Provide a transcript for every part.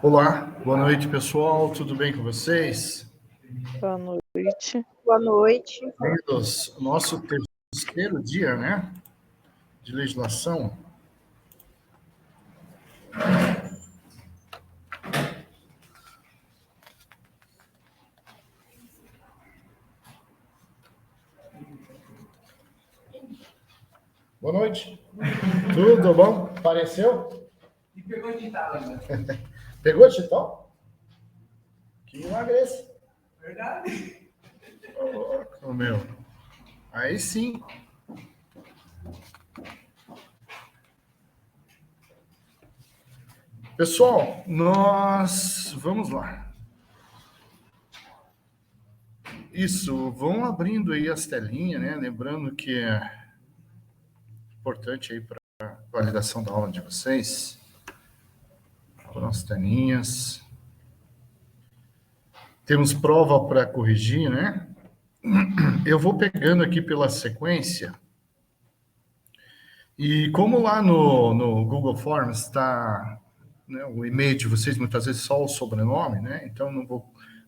Olá, boa noite, pessoal. Tudo bem com vocês? Boa noite. Boa noite. Bem-vindos ao nosso terceiro dia, né, de legislação. Boa noite. Tudo bom? Apareceu? E pegou digital ainda. Pegou digital? Que emagrece. Verdade. Ô, meu. Aí sim. Pessoal, nós vamos lá. Isso, vão abrindo aí as telinhas, né? Lembrando que é importante aí para a validação da aula de vocês. Foram as telinhas. Temos prova para corrigir, né? Eu vou pegando aqui pela sequência. E como lá no Google Forms está, né, o e-mail de vocês, muitas vezes só o sobrenome, né? Então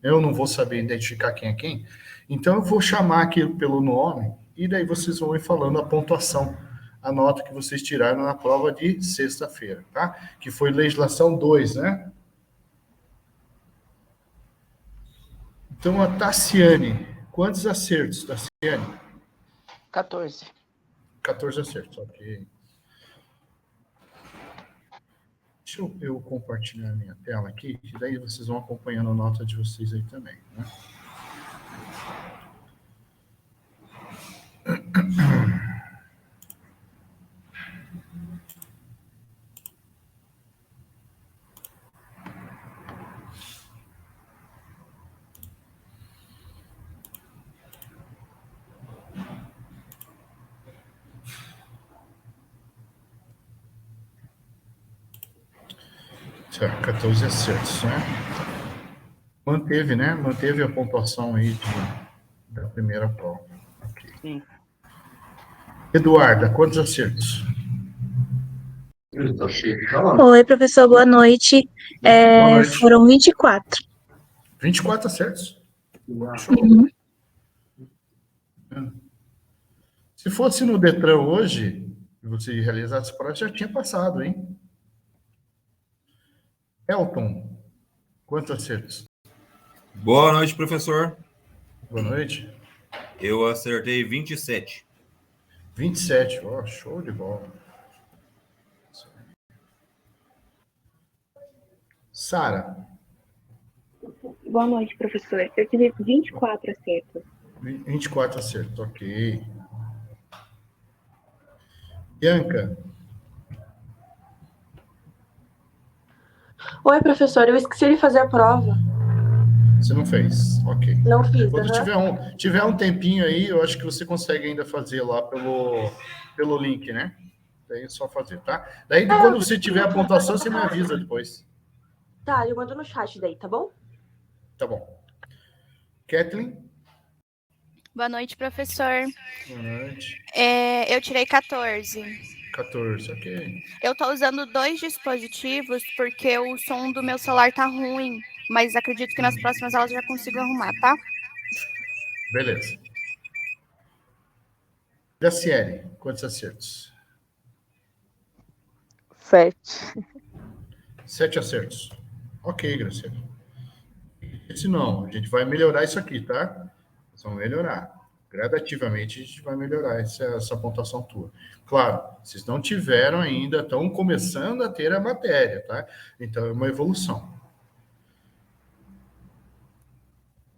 eu não vou saber identificar quem é quem. Então eu vou chamar aqui pelo nome e daí vocês vão ir falando a pontuação, a nota que vocês tiraram na prova de sexta-feira, tá? Que foi legislação 2, né? Então a Tassiane, quantos acertos, Tassiane? 14. 14 acertos, ok. Deixa eu compartilhar a minha tela aqui, que daí vocês vão acompanhando a nota de vocês aí também, né? Certo, 14 acertos, né? Manteve, né? Manteve a pontuação aí da primeira prova. Ok. Sim. Eduarda, quantos acertos? Oi, professor, boa noite. Boa noite. Foram 24. 24 acertos? Uhum. Se fosse no Detran hoje, e você realizasse essa prova, já tinha passado, hein? Elton, quantos acertos? Boa noite, professor. Boa noite. Eu acertei 27. 27, ó, show de bola. Sara, Boa noite, professor. Eu tive 24 acertos. 24 acertos, ok. Bianca, Oi, professor, eu esqueci de fazer a prova. você não fez, ok. Não fiz, Quando aham. tiver um tempinho aí, eu acho que você consegue ainda fazer lá pelo link, né? Daí é só fazer, tá? Daí quando você tiver a pontuação, você me avisa depois. Tá, eu mando no chat daí, tá bom? Tá bom. Kathleen? Boa noite, professor. Boa noite. Eu tirei 14. 14, ok. Eu tô usando 2 dispositivos porque o som do meu celular tá ruim, mas acredito que nas próximas aulas eu já consigo arrumar, tá? Beleza. Graciele, quantos acertos? 7. 7 acertos. Ok, Graciele. Se não, a gente vai melhorar isso aqui, tá? Nós vamos melhorar. Gradativamente a gente vai melhorar essa pontuação tua. Claro, vocês não tiveram ainda, estão começando a ter a matéria, tá? Então é uma evolução.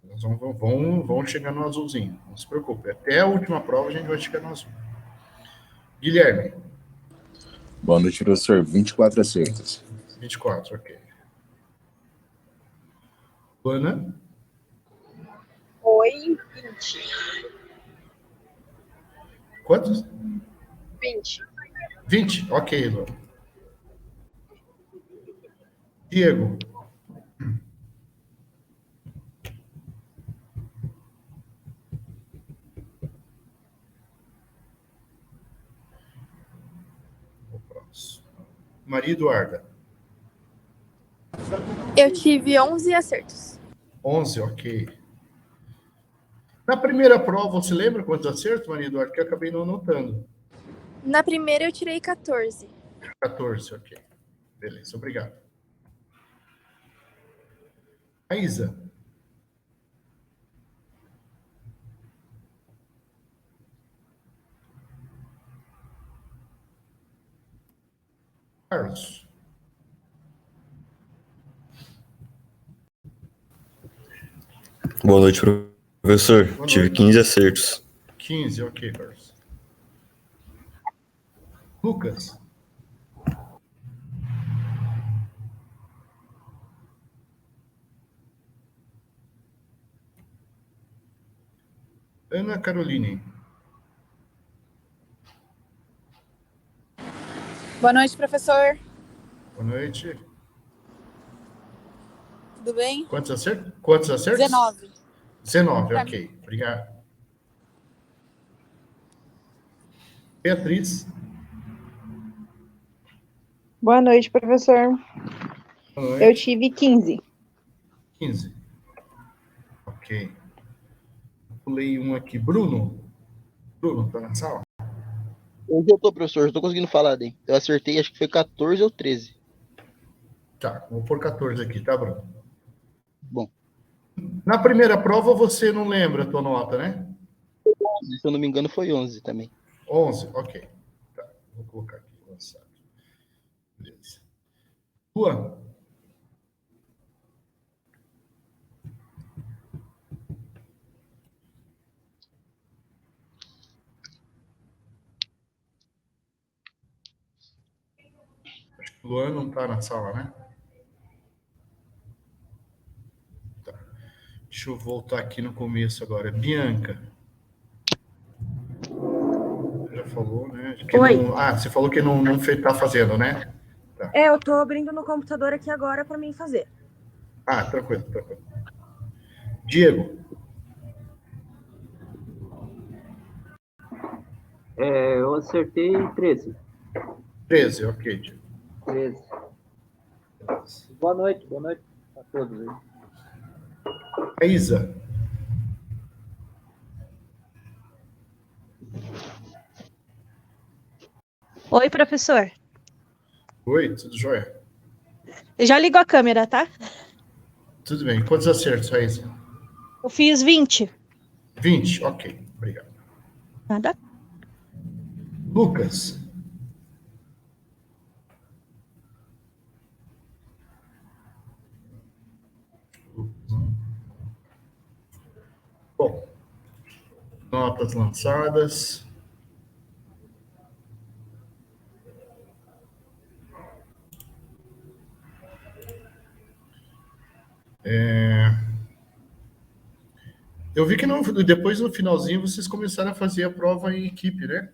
Nós vamos chegar no azulzinho, não se preocupe. Até a última prova a gente vai chegar no azul. Guilherme. Boa noite, professor. 24 acertos. 24, ok. Luana? Oi, 20. Quantos? 20. 20? Ok, Luana. Diego? Maria Eduarda? Eu tive 11 acertos. 11, ok. Na primeira prova, você lembra quantos acertos, Maria Eduardo? Que eu acabei não anotando. Na primeira eu tirei 14. 14, ok. Beleza, obrigado. A Isa. Carlos. Boa noite, professor. Boa Tive noite. 15 acertos. 15, ok, Carlos. Lucas. Ana Caroline. Boa noite, professor. Boa noite. Tudo bem? Quantos acertos? 19. 19, Pra ok. Obrigado. Beatriz. Boa noite, professor. Boa noite. Eu tive 15. 15. Ok. Pulei um aqui. Bruno. Bruno, tá na sala? Onde eu tô, professor? Eu tô conseguindo falar daí. Eu acertei, acho que foi 14 ou 13. Tá, vou pôr 14 aqui, tá, Bruno? Bom. Na primeira prova, você não lembra a tua nota, né? Se eu não me engano, foi 11 também. 11, ok. Tá, vou colocar aqui. Lançado. Beleza. Juan. Acho que o Luan não tá na sala, né? Tá. Deixa eu voltar aqui no começo agora. Bianca. Já falou, né? Oi. Você falou que não tá fazendo, né? Tá. Eu tô abrindo no computador aqui agora para mim fazer. Tranquilo, tranquilo. Diego. Eu acertei 13. 13, ok, Diego. 13. Boa noite a todos aí. A Isa. Oi, professor. Oi, tudo jóia? Já ligou a câmera, tá? Tudo bem. Quantos acertos, Raíssa? Eu fiz 20. 20, ok. Obrigado. Nada. Lucas. Bom, notas lançadas. Eu vi que depois, no finalzinho, vocês começaram a fazer a prova em equipe, né?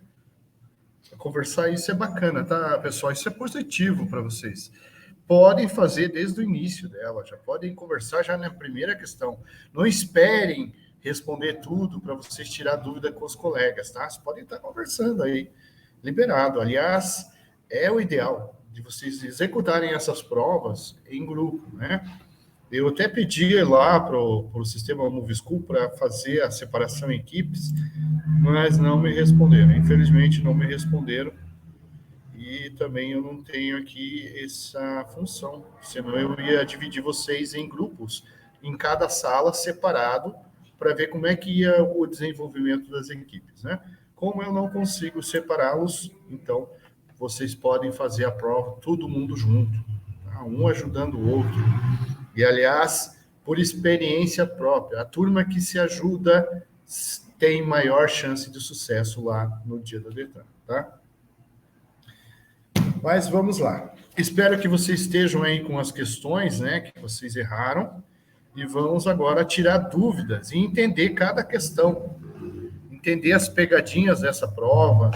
Conversar, isso é bacana, tá, pessoal? Isso é positivo para vocês. Podem fazer desde o início dela, já podem conversar já na primeira questão. Não esperem responder tudo para vocês tirar dúvida com os colegas, tá? Vocês podem estar conversando aí, liberado. Aliás, é o ideal de vocês executarem essas provas em grupo, né? Eu até pedi lá para o sistema Move School para fazer a separação em equipes, mas não me responderam. Infelizmente, não me responderam. E também eu não tenho aqui essa função, senão eu ia dividir vocês em grupos, em cada sala separado, para ver como é que ia o desenvolvimento das equipes, né? Como eu não consigo separá-los, então vocês podem fazer a prova todo mundo junto, tá? Um ajudando o outro. E, aliás, por experiência própria, a turma que se ajuda tem maior chance de sucesso lá no dia da Detran, tá? Mas vamos lá. Espero que vocês estejam aí com as questões, né, que vocês erraram, e vamos agora tirar dúvidas e entender cada questão, entender as pegadinhas dessa prova,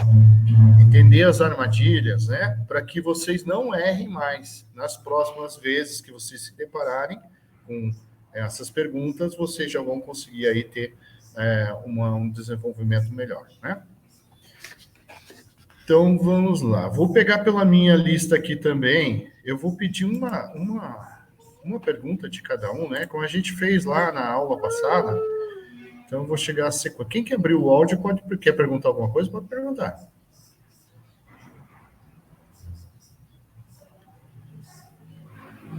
entender as armadilhas, né, para que vocês não errem mais. Nas próximas vezes que vocês se depararem com essas perguntas, vocês já vão conseguir aí ter um desenvolvimento melhor, né? Então, vamos lá. Vou pegar pela minha lista aqui também. Eu vou pedir uma pergunta de cada um, né? Como a gente fez lá na aula passada. Então, eu vou chegar a sequência. Quem que abriu o áudio quer perguntar alguma coisa, pode perguntar.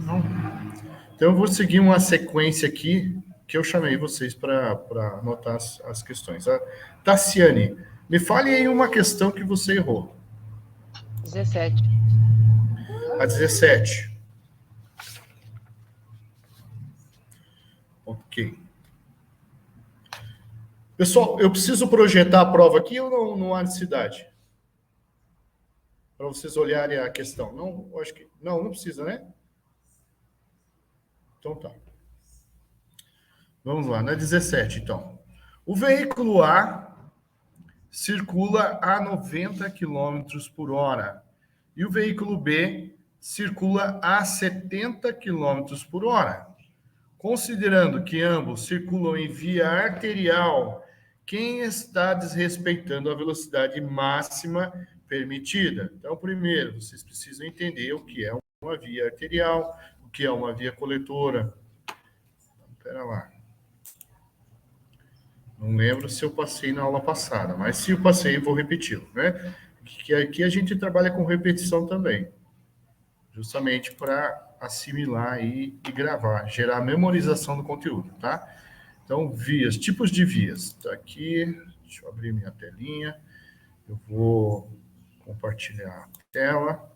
Não. Então, eu vou seguir uma sequência aqui, que eu chamei vocês para anotar as questões. Tassiane, me fale aí uma questão que você errou. 17. A 17. Ok. Pessoal, eu preciso projetar a prova aqui ou não há necessidade? Para vocês olharem a questão. Não, acho que não precisa, né? Então tá. Vamos lá, na 17, então. O veículo A circula a 90 km por hora e o veículo B circula a 70 km por hora. Considerando que ambos circulam em via arterial, quem está desrespeitando a velocidade máxima permitida? Então, primeiro, vocês precisam entender o que é uma via arterial, o que é uma via coletora. Espera lá. Não lembro se eu passei na aula passada, mas se eu passei, eu vou repeti-lo, né? Que aqui a gente trabalha com repetição também, justamente para assimilar e gravar, gerar memorização do conteúdo, tá? Então, vias, tipos de vias. Tá aqui, deixa eu abrir minha telinha. Eu vou compartilhar a tela.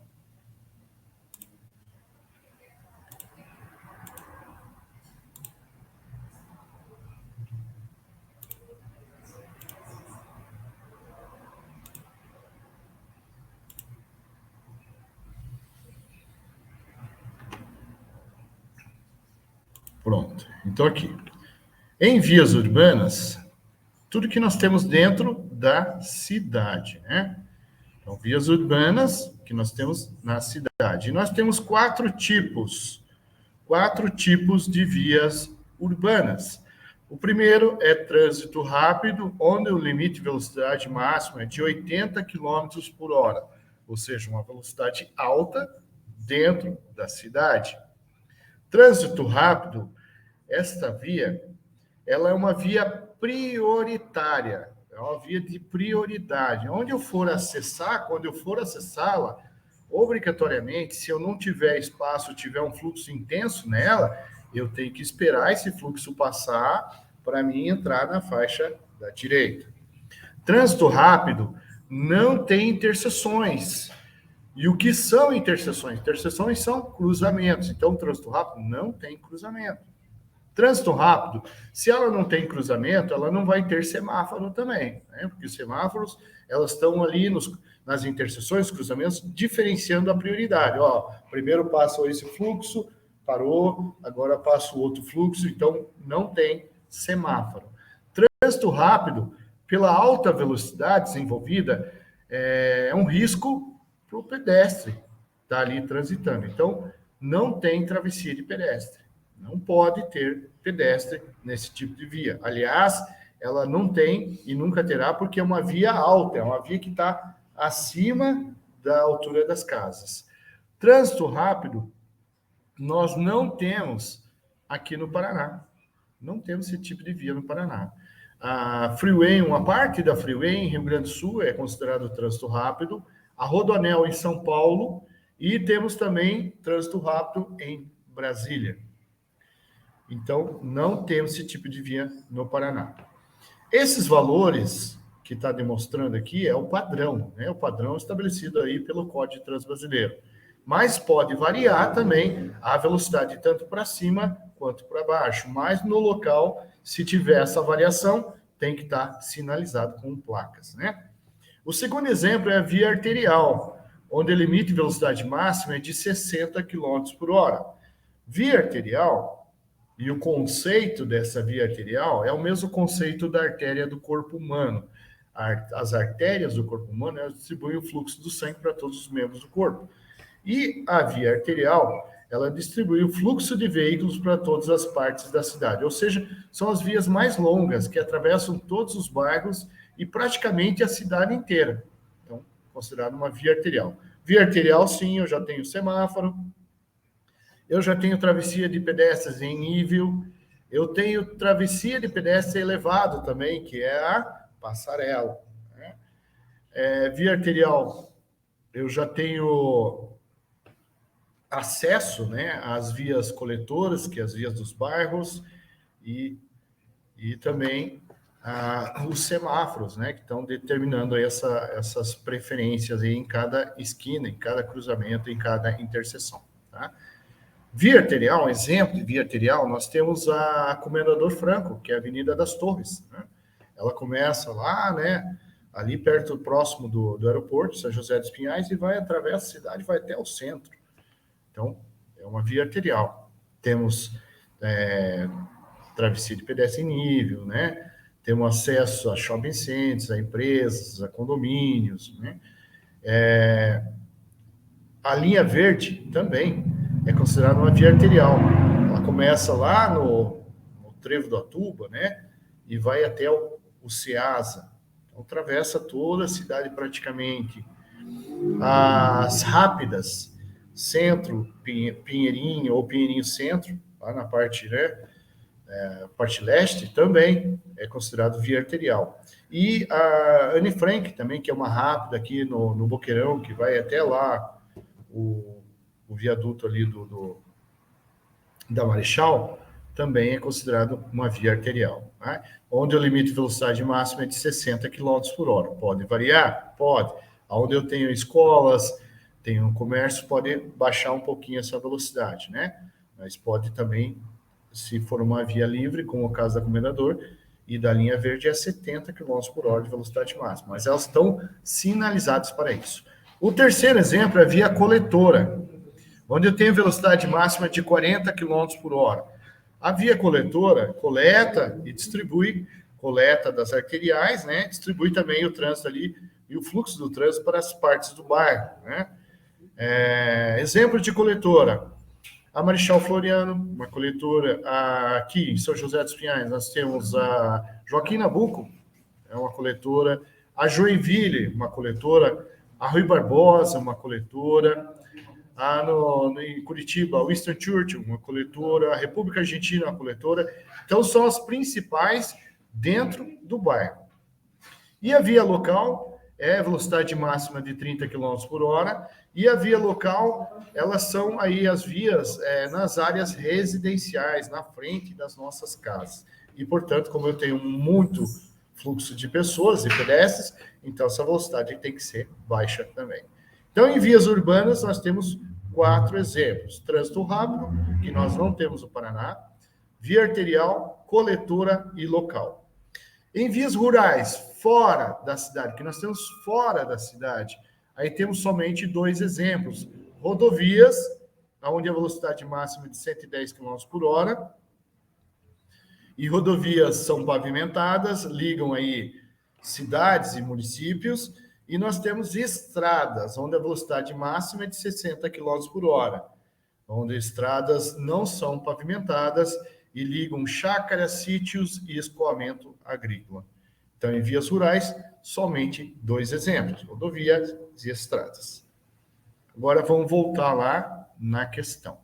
Pronto. Então, aqui. Em vias urbanas, tudo que nós temos dentro da cidade, né? Então, vias urbanas que nós temos na cidade. E nós temos quatro tipos de vias urbanas. O primeiro é trânsito rápido, onde o limite de velocidade máxima é de 80 km por hora, ou seja, uma velocidade alta dentro da cidade. Trânsito rápido, esta via, ela é uma via prioritária, é uma via de prioridade. Onde eu for acessar, quando eu for acessá-la, obrigatoriamente, se eu não tiver espaço, tiver um fluxo intenso nela, eu tenho que esperar esse fluxo passar para mim entrar na faixa da direita. Trânsito rápido não tem interseções. E o que são interseções? Interseções são cruzamentos. Então, trânsito rápido não tem cruzamento. Trânsito rápido, se ela não tem cruzamento, ela não vai ter semáforo também, né? Porque os semáforos, elas estão ali nas interseções, cruzamentos, diferenciando a prioridade. Ó, primeiro passa esse fluxo, parou, agora passa o outro fluxo, então não tem semáforo. Trânsito rápido, pela alta velocidade desenvolvida, é um risco para o pedestre estar ali transitando. Então, não tem travessia de pedestre. Não pode ter pedestre nesse tipo de via. Aliás, ela não tem e nunca terá, porque é uma via alta, é uma via que está acima da altura das casas. Trânsito rápido, nós não temos aqui no Paraná. Não temos esse tipo de via no Paraná. A Freeway, uma parte da Freeway em Rio Grande do Sul é considerado trânsito rápido, a Rodoanel em São Paulo, e temos também trânsito rápido em Brasília. Então, não temos esse tipo de via no Paraná. Esses valores que está demonstrando aqui é o padrão, né? O padrão estabelecido aí pelo Código de Trânsito Brasileiro. Mas pode variar também a velocidade tanto para cima quanto para baixo. Mas no local, se tiver essa variação, tem que estar sinalizado com placas, né? O segundo exemplo é a via arterial, onde o limite de velocidade máxima é de 60 km por hora. Via arterial, e o conceito dessa via arterial é o mesmo conceito da artéria do corpo humano. As artérias do corpo humano, elas distribuem o fluxo do sangue para todos os membros do corpo. E a via arterial, ela distribui o fluxo de veículos para todas as partes da cidade. Ou seja, são as vias mais longas, que atravessam todos os bairros e praticamente a cidade inteira. Então, considerado uma via arterial. Via arterial, sim, eu já tenho semáforo. Eu já tenho travessia de pedestres em nível. Eu tenho travessia de pedestre elevado também, que é a passarela. Né? Via arterial, eu já tenho acesso, né, às vias coletoras, que é as vias dos bairros, e também os semáforos, né, que estão determinando aí essas preferências aí em cada esquina, em cada cruzamento, em cada interseção. Tá? Via arterial, um exemplo de via arterial, nós temos a Comendador Franco, que é a Avenida das Torres. Né? Ela começa lá, né, ali perto, próximo do aeroporto, São José dos Pinhais, e vai, atravessa a cidade, vai até o centro. Então, é uma via arterial. Temos travessia de pedestre em nível, né? Temos acesso a shopping centers, a empresas, a condomínios, né? A linha verde também é considerada uma via arterial. Ela começa lá no Trevo do Atuba, né? E vai até o Ceasa. Então, atravessa toda a cidade praticamente. As rápidas, Centro, Pinheirinho ou Pinheirinho Centro, lá na parte, né? Parte leste, também é considerado via arterial. E a Anne Frank também, que é uma rápida aqui no Boqueirão, que vai até lá, o viaduto ali da Marechal, também é considerado uma via arterial. Né? Onde o limite de velocidade máxima é de 60 km por hora. Pode variar? Pode. Onde eu tenho escolas, tenho comércio, pode baixar um pouquinho essa velocidade, né? Mas pode também, se for uma via livre, como o caso da Comendador, e da linha verde, é 70 km por hora de velocidade máxima. Mas elas estão sinalizadas para isso. O terceiro exemplo é a via coletora, onde eu tenho velocidade máxima de 40 km por hora. A via coletora coleta e distribui, coleta das arteriais, né? Distribui também o trânsito ali e o fluxo do trânsito para as partes do bairro, né? Exemplo de coletora. A Marechal Floriano, uma coletora. Aqui em São José dos Pinhais, nós temos a Joaquim Nabuco, é uma coletora. A Joinville, uma coletora. A Rui Barbosa, uma coletora. Em Curitiba, a Winston Churchill, uma coletora. A República Argentina, uma coletora. Então, são as principais dentro do bairro. E a via local é velocidade máxima de 30 km por hora. E a via local, elas são aí as vias nas áreas residenciais, na frente das nossas casas. E, portanto, como eu tenho muito fluxo de pessoas e pedestres, então essa velocidade tem que ser baixa também. Então, em vias urbanas, nós temos 4 exemplos. Trânsito rápido, que nós não temos no Paraná, via arterial, coletora e local. Em vias rurais, fora da cidade, que nós temos fora da cidade, aí temos somente 2 exemplos. Rodovias, onde a velocidade máxima é de 110 km por hora, e rodovias são pavimentadas, ligam aí cidades e municípios, e nós temos estradas, onde a velocidade máxima é de 60 km por hora, onde estradas não são pavimentadas e ligam chácaras, sítios e escoamento agrícola. Então, em vias rurais, somente 2 exemplos, rodovias e estradas. Agora, vamos voltar lá na questão.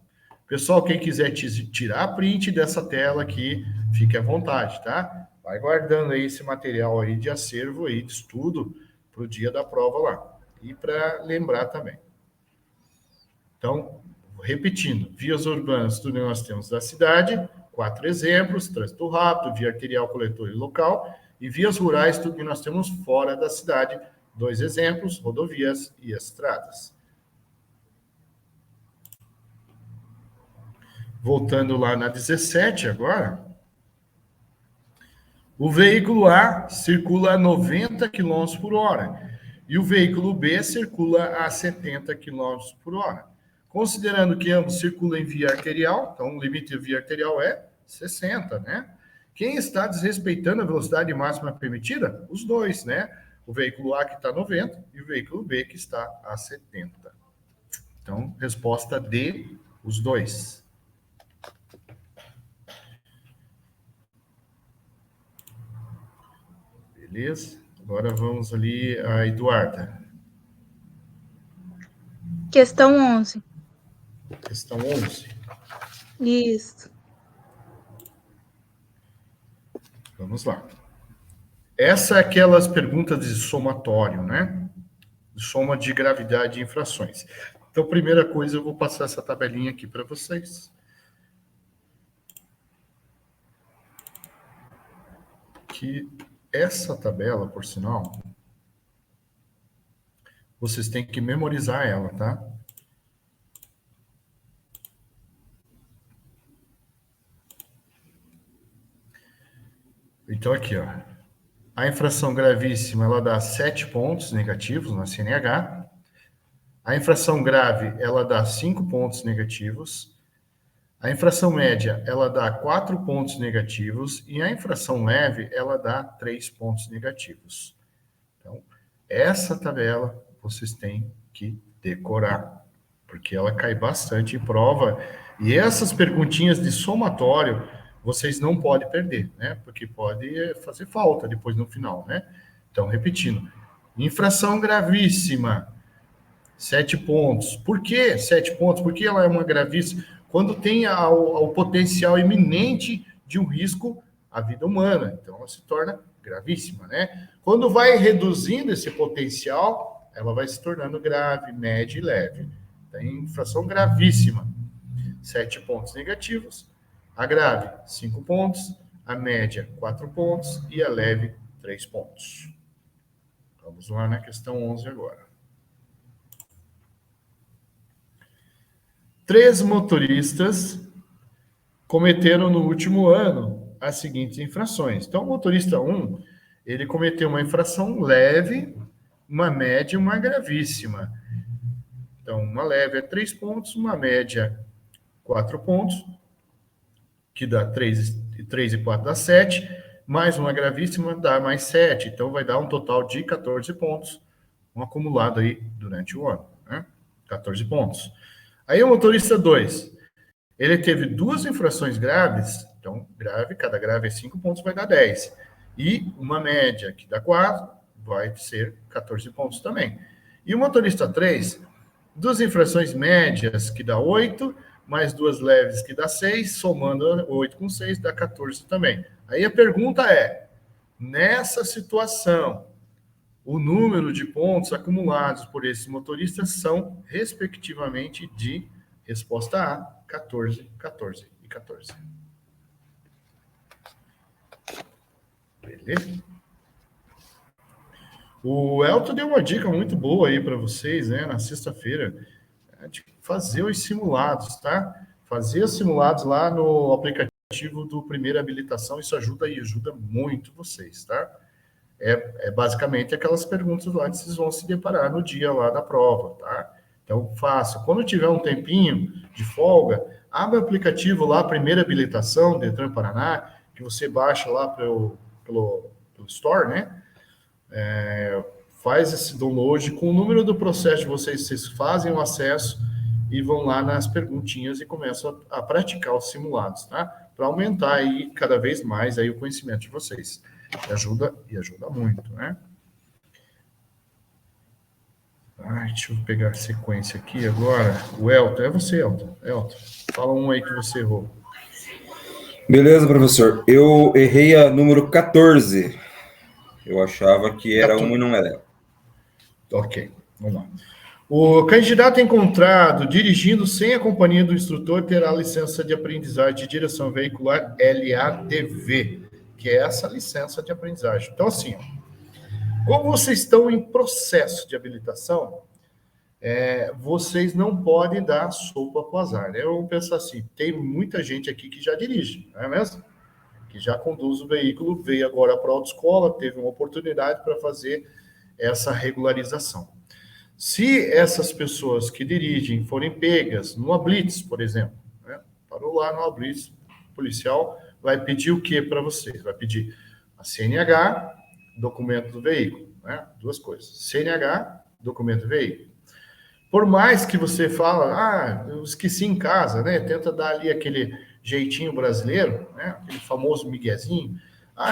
Pessoal, quem quiser tirar print dessa tela aqui, fique à vontade, tá? Vai guardando aí esse material aí de acervo aí, de estudo, para o dia da prova lá. E para lembrar também. Então, repetindo, vias urbanas, tudo que nós temos da cidade, 4 exemplos, trânsito rápido, via arterial, coletor e local, e vias rurais, tudo que nós temos fora da cidade, 2 exemplos, rodovias e estradas. Voltando lá na 17 agora, o veículo A circula a 90 km por hora e o veículo B circula a 70 km por hora. Considerando que ambos circulam em via arterial, então o limite de via arterial é 60, né? Quem está desrespeitando a velocidade máxima permitida? Os dois, né? O veículo A que está a 90 e o veículo B que está a 70. Então, resposta D, os dois. Beleza? Agora vamos ali a Eduarda. Questão 11. Questão 11. Isso. Vamos lá. Essa é aquelas perguntas de somatório, né? Soma de gravidade de infrações. Então, primeira coisa, eu vou passar essa tabelinha aqui para vocês. Que essa tabela, por sinal, vocês têm que memorizar ela, tá? Então, aqui, ó. A infração gravíssima, ela dá 7 pontos negativos na CNH. A infração grave, ela dá 5 pontos negativos. A infração média, ela dá 4 pontos negativos. E a infração leve, ela dá 3 pontos negativos. Então, essa tabela vocês têm que decorar, porque ela cai bastante em prova. E essas perguntinhas de somatório, vocês não podem perder, né? Porque pode fazer falta depois no final, né? Então, repetindo. Infração gravíssima, 7 pontos. Por que 7 pontos? Porque ela é uma gravíssima quando tem o potencial iminente de um risco à vida humana. Então, ela se torna gravíssima, né? Quando vai reduzindo esse potencial, ela vai se tornando grave, média e leve. Tem infração gravíssima, 7 pontos negativos. A grave, 5 pontos. A média, 4 pontos. E a leve, 3 pontos. Vamos lá na questão 11 agora. 3 motoristas cometeram no último ano as seguintes infrações. Então, o motorista 1, ele cometeu uma infração leve, uma média e uma gravíssima. Então, uma leve é 3 pontos, uma média 4 pontos, que dá 3 e 4 dá 7, mais uma gravíssima dá mais 7. Então, vai dar um total de 14 pontos, um acumulado aí durante o ano, né? 14 pontos. Aí o motorista 2, ele teve 2 infrações graves, então grave, cada grave é 5 pontos, vai dar 10. E uma média, que dá 4, vai ser 14 pontos também. E o motorista 3, 2 infrações médias, que dá 8, mais 2 leves, que dá 6, somando 8 com 6, dá 14 também. Aí a pergunta é, nessa situação, o número de pontos acumulados por esses motoristas são, respectivamente, de resposta A, 14, 14 e 14. Beleza? O Elton deu uma dica muito boa aí para vocês, né, na sexta-feira, de fazer os simulados, tá? Fazer os simulados lá no aplicativo do Primeira Habilitação, isso ajuda muito vocês, tá? É basicamente aquelas perguntas lá que vocês vão se deparar no dia lá da prova, tá? Então, faça. Quando tiver um tempinho de folga, abre o aplicativo lá, Primeira Habilitação, Detran Paraná, que você baixa lá pelo Store, né? Faz esse download com o número do processo de vocês fazem o acesso e vão lá nas perguntinhas e começam a praticar os simulados, tá? Para aumentar aí cada vez mais aí o conhecimento de vocês. Ajuda muito, né? Deixa eu pegar a sequência aqui agora. O Elton, é você, Elton. Elton, fala um aí que você errou. Beleza, professor. Eu errei a número 14. Eu achava que era 1 e não era. Ok, vamos lá. O candidato encontrado dirigindo sem a companhia do instrutor terá licença de aprendizagem de direção veicular LADV, que é essa licença de aprendizagem. Então, assim, como vocês estão em processo de habilitação, vocês não podem dar sopa para o azar. Eu vou pensar assim, tem muita gente aqui que já dirige, não é mesmo? Que já conduz o veículo, veio agora para a autoescola, teve uma oportunidade para fazer essa regularização. Se essas pessoas que dirigem forem pegas numa blitz, por exemplo, né? Parou lá numa blitz, o policial vai pedir o que para vocês? Vai pedir a CNH, documento do veículo, né? 2 coisas. CNH, documento do veículo. Por mais que você fala, eu esqueci em casa, né? Tenta dar ali aquele jeitinho brasileiro, né? Aquele famoso miguezinho.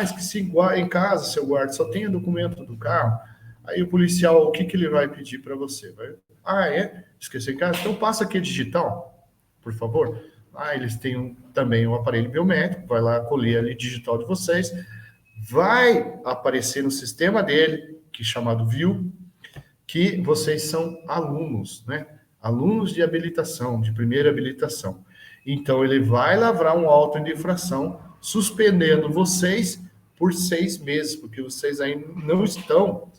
Esqueci em casa, seu guarda, só tem o documento do carro. Aí o policial, o que ele vai pedir para você? Esqueci em casa? Então passa aqui digital, por favor. Eles têm também um aparelho biométrico, vai lá colher ali digital de vocês, vai aparecer no sistema dele, que é chamado VIU, que vocês são alunos, né? Alunos de habilitação, de primeira habilitação. Então, ele vai lavrar um auto de infração, suspendendo vocês por 6 meses, porque vocês ainda não estão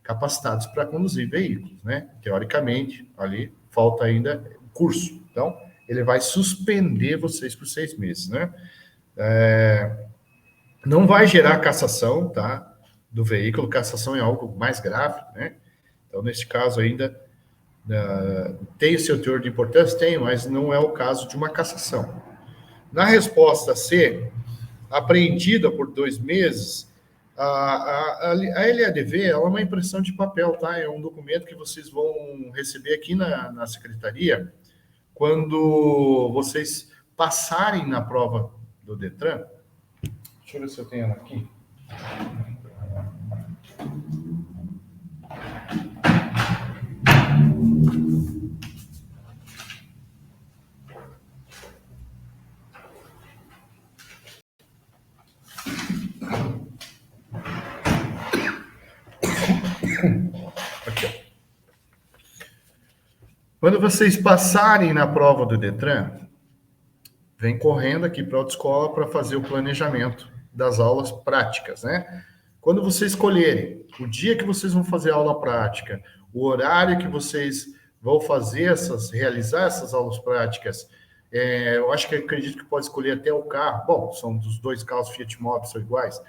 capacitados para conduzir veículos, né? Teoricamente, ali falta ainda curso. Então, ele vai suspender vocês por 6 meses, né? Não vai gerar cassação, tá? Do veículo, cassação é algo mais grave, né? Então, nesse caso ainda, tem o seu teor de importância? Tem, mas não é o caso de uma cassação. Na resposta C, apreendida por 2 meses, a LADV ela é uma impressão de papel, tá? É um documento que vocês vão receber aqui na secretaria quando vocês passarem na prova do Detran. Deixa eu ver se eu tenho ela aqui. Aqui. Quando vocês passarem na prova do Detran, vem correndo aqui para a autoescola para fazer o planejamento das aulas práticas, né? Quando vocês escolherem o dia que vocês vão fazer a aula prática, o horário que vocês vão realizar essas aulas práticas, eu acredito que pode escolher até o carro. Bom, são dos 2 carros Fiat Mobi, são iguais,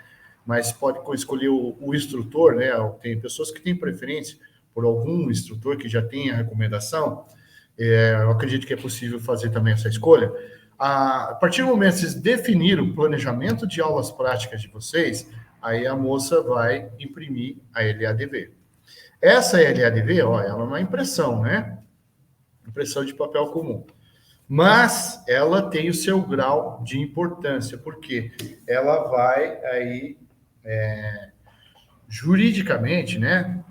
mas pode escolher o instrutor, né? Tem pessoas que têm preferência por algum instrutor que já tem a recomendação. Eu acredito que é possível fazer também essa escolha. A partir do momento que vocês definiram o planejamento de aulas práticas de vocês, aí a moça vai imprimir a LADV. Essa LADV, ela é uma impressão, né? Impressão de papel comum. Mas ela tem o seu grau de importância, porque ela vai aí, juridicamente, né?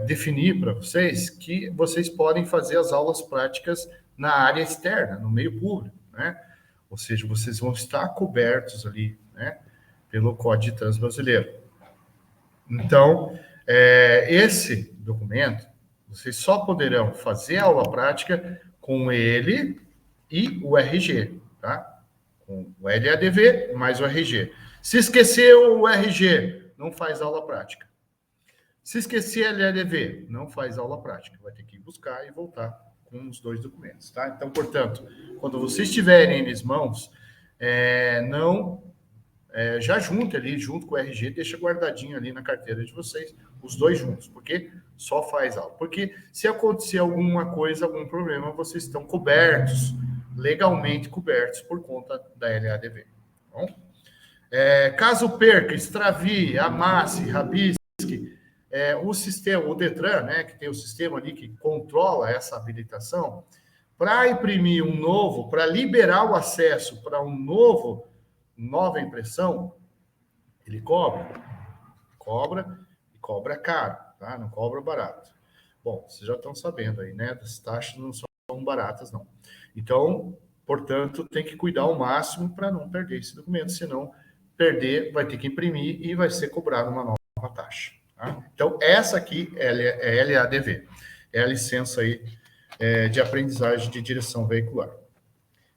Definir para vocês que vocês podem fazer as aulas práticas na área externa, no meio público, né? Ou seja, vocês vão estar cobertos ali, né, pelo Código de Trânsito Brasileiro. Então, esse documento, vocês só poderão fazer a aula prática com ele e o RG, tá? Com o LADV mais o RG. Se esqueceu o RG, não faz aula prática. Se esquecer a LADV, não faz aula prática. Vai ter que ir buscar e voltar com os 2 documentos, tá? Então, portanto, quando vocês tiverem eles mãos, já junte ali, junto com o RG, deixa guardadinho ali na carteira de vocês, os 2 juntos, porque só faz aula. Porque se acontecer alguma coisa, algum problema, vocês estão cobertos, legalmente cobertos por conta da LADV. Tá bom? Caso perca, extravie, amasse, rabisque, o sistema, o Detran, né, que tem o sistema ali que controla essa habilitação, para imprimir um novo, para liberar o acesso para nova impressão, ele cobra e cobra caro, tá? Não cobra barato. Bom, vocês já estão sabendo aí, né? As taxas não são baratas, não. Então, portanto, tem que cuidar ao máximo para não perder esse documento, senão perder, vai ter que imprimir e vai ser cobrado uma nova taxa. Tá? Então, essa aqui é LADV, é a licença aí de aprendizagem de direção veicular.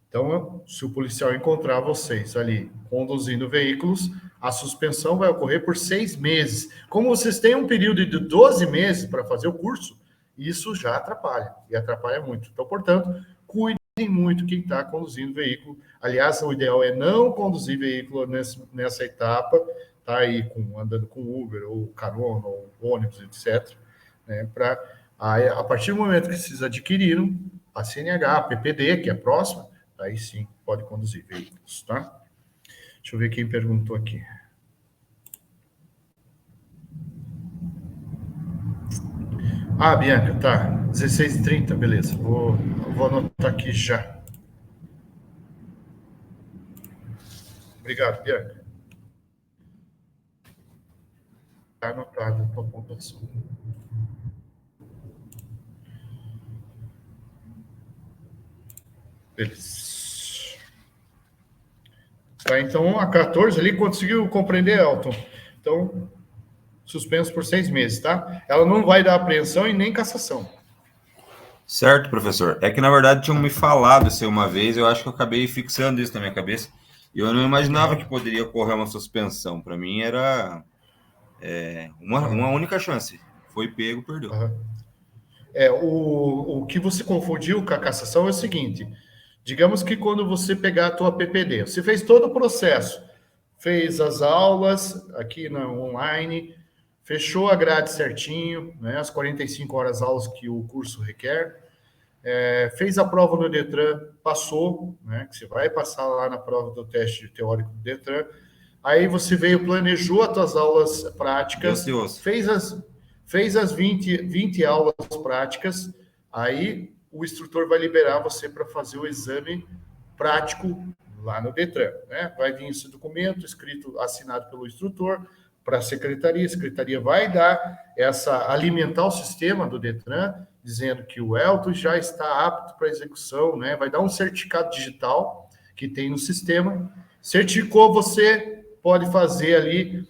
Então, se o policial encontrar vocês ali conduzindo veículos, a suspensão vai ocorrer por 6 meses. Como vocês têm um período de 12 meses para fazer o curso, isso já atrapalha, e atrapalha muito. Então, portanto, cuidem muito quem está conduzindo veículo. Aliás, o ideal é não conduzir veículo nessa etapa, tá aí andando com Uber, ou carona, ou ônibus, etc. Né, a partir do momento que vocês adquiriram a CNH, a PPD, que é a próxima, aí sim pode conduzir veículos, tá? Deixa eu ver quem perguntou aqui. Bianca, tá. 16h30, beleza. Vou anotar aqui já. Obrigado, Bianca. Está anotado a tua pontuação. Beleza. Tá, então, a 14 ali conseguiu compreender, Elton. Então, suspenso por 6 meses, tá? Ela não vai dar apreensão e nem cassação. Certo, professor. É que, na verdade, tinham me falado isso uma vez, eu acho que eu acabei fixando isso na minha cabeça, e eu não imaginava que poderia ocorrer uma suspensão. Para mim, era uma única chance. Foi pego, perdeu. O que você confundiu com a cassação é o seguinte: digamos que quando você pegar a tua PPD, você fez todo o processo, fez as aulas aqui na online, fechou a grade certinho, né, as 45 horas aulas que o curso requer, fez a prova no Detran, passou, né, que você vai passar lá na prova do teste teórico do Detran, aí você veio, planejou as tuas aulas práticas, fez as 20 aulas práticas, aí o instrutor vai liberar você para fazer o exame prático lá no Detran, né? Vai vir esse documento escrito, assinado pelo instrutor, para a secretaria vai alimentar o sistema do Detran, dizendo que o Elton já está apto para execução, né? Vai dar um certificado digital que tem no sistema, certificou, você pode fazer ali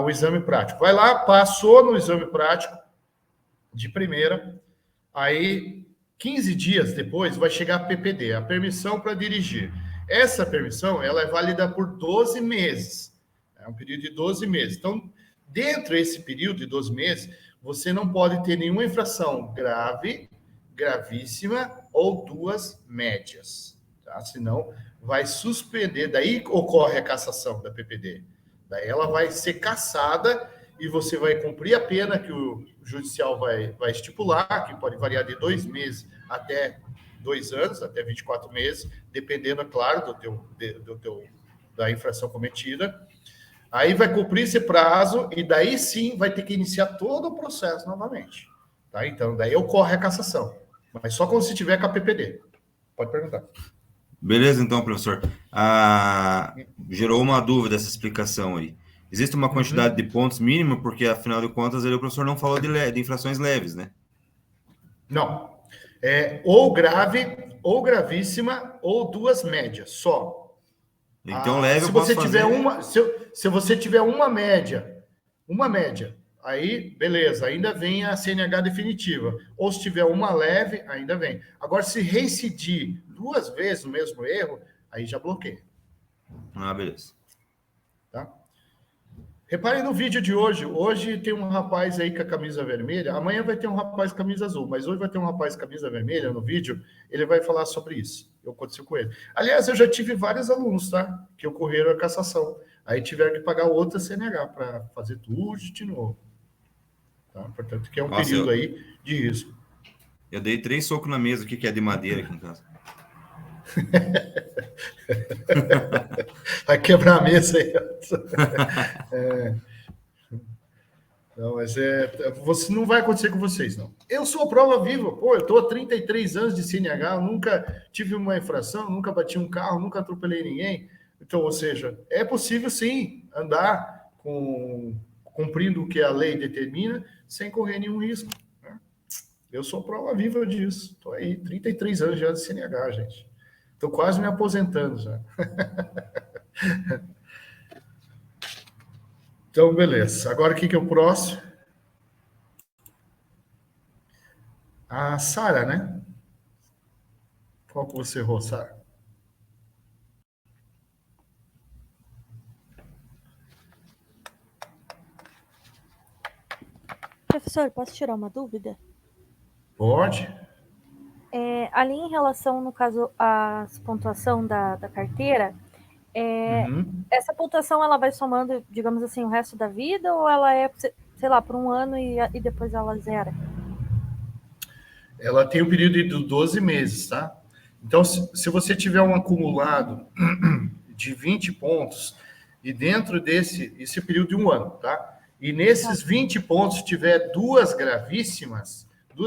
o exame prático. Vai lá, passou no exame prático de primeira, aí 15 dias depois vai chegar a PPD, a permissão para dirigir. Essa permissão, ela é válida por 12 meses. É um período de 12 meses. Então, dentro desse período de 12 meses, você não pode ter nenhuma infração grave, gravíssima ou 2 médias. Tá? Senão, vai suspender. Daí ocorre a cassação da PPD. Daí ela vai ser cassada e você vai cumprir a pena que o judicial vai estipular, que pode variar de 2 meses até 2 anos, até 24 meses, dependendo, é claro, da infração cometida. Aí vai cumprir esse prazo e daí sim vai ter que iniciar todo o processo novamente. Tá? Então, daí ocorre a cassação. Mas só quando se tiver com a PPD. Pode perguntar. Beleza, então, professor. Gerou uma dúvida essa explicação aí. Existe uma quantidade de pontos mínima, porque, afinal de contas, o professor não falou de infrações leves, né? Não. Ou grave, ou gravíssima, ou 2 médias, só. Então, leve se eu posso você fazer... tiver se você tiver uma média, aí, beleza, ainda vem a CNH definitiva. Ou se tiver uma leve, ainda vem. Agora, se reincidir 2 vezes no mesmo erro, aí já bloqueia. Beleza. Tá? Reparem no vídeo de hoje. Hoje tem um rapaz aí com a camisa vermelha. Amanhã vai ter um rapaz com a camisa azul. Mas hoje vai ter um rapaz com a camisa vermelha no vídeo. Ele vai falar sobre isso. O que aconteceu com ele. Aliás, eu já tive vários alunos, tá? Que ocorreram a cassação. Aí tiveram que pagar outra CNH para fazer tudo de novo. Tá? Portanto, que é um período aí de risco. Eu dei 3 socos na mesa aqui, que é de madeira aqui em casa. Vai quebrar a mesa aí. Não, mas você não vai acontecer com vocês, não. Eu sou a prova viva. Pô, eu estou há 33 anos de CNH, eu nunca tive uma infração, nunca bati um carro, nunca atropelei ninguém. Então, ou seja, é possível sim andar cumprindo o que a lei determina, sem correr nenhum risco. Né? Eu sou a prova viva disso. Estou aí 33 anos já de CNH, gente. Estou quase me aposentando já. Então, beleza. Agora, o que é o próximo? A Sara, né? Qual que você errou, Sara? Professor, posso tirar uma dúvida? Pode. Ali em relação, no caso, à pontuação da carteira, essa pontuação ela vai somando, digamos assim, o resto da vida, ou ela é, sei lá, por um ano e depois ela zera? Ela tem um período de 12 meses, tá? Então, se você tiver um acumulado de 20 pontos, e dentro esse período de um ano, tá? E nesses 20 pontos tiver 2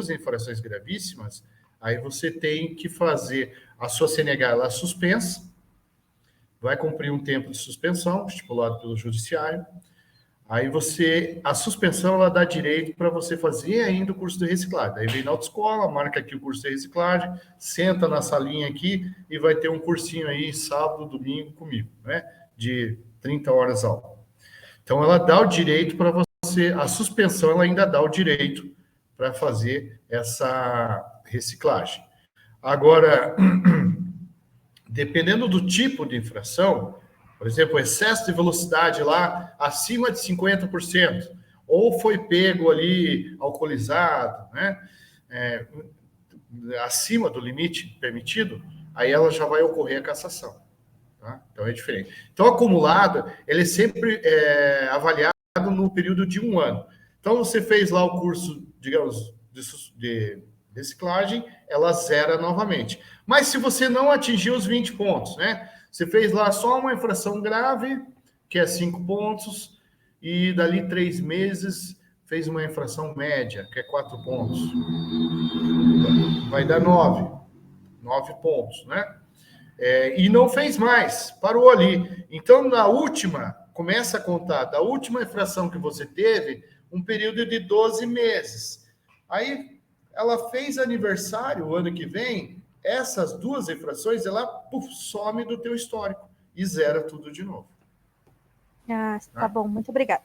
infrações gravíssimas, aí você tem que fazer a sua CNH ela é suspensa, vai cumprir um tempo de suspensão, estipulado pelo judiciário. Aí a suspensão, ela dá direito para você fazer ainda o curso de reciclagem. Aí vem na autoescola, marca aqui o curso de reciclagem, senta na salinha aqui e vai ter um cursinho aí sábado, domingo comigo, né? De 30 horas aula. Então, ela dá o direito para você, a suspensão, ela ainda dá o direito para fazer essa reciclagem. Agora, dependendo do tipo de infração, por exemplo, excesso de velocidade lá acima de 50%, ou foi pego ali alcoolizado, né? Acima do limite permitido, aí ela já vai ocorrer a cassação. Tá? Então é diferente. Então, acumulado, ele é sempre avaliado no período de 1 ano. Então, você fez lá o curso, digamos, de reciclagem, ela zera novamente. Mas se você não atingiu os 20 pontos, né? Você fez lá só uma infração grave, que é 5 pontos, e dali 3 meses fez uma infração média, que é 4 pontos. Vai dar 9 pontos, né? E não fez mais, parou ali. Então, na última, começa a contar, da última infração que você teve, um período de 12 meses. Aí, ela fez aniversário o ano que vem, essas 2 infrações, ela some do teu histórico e zera tudo de novo. Ah, tá bom, muito obrigada.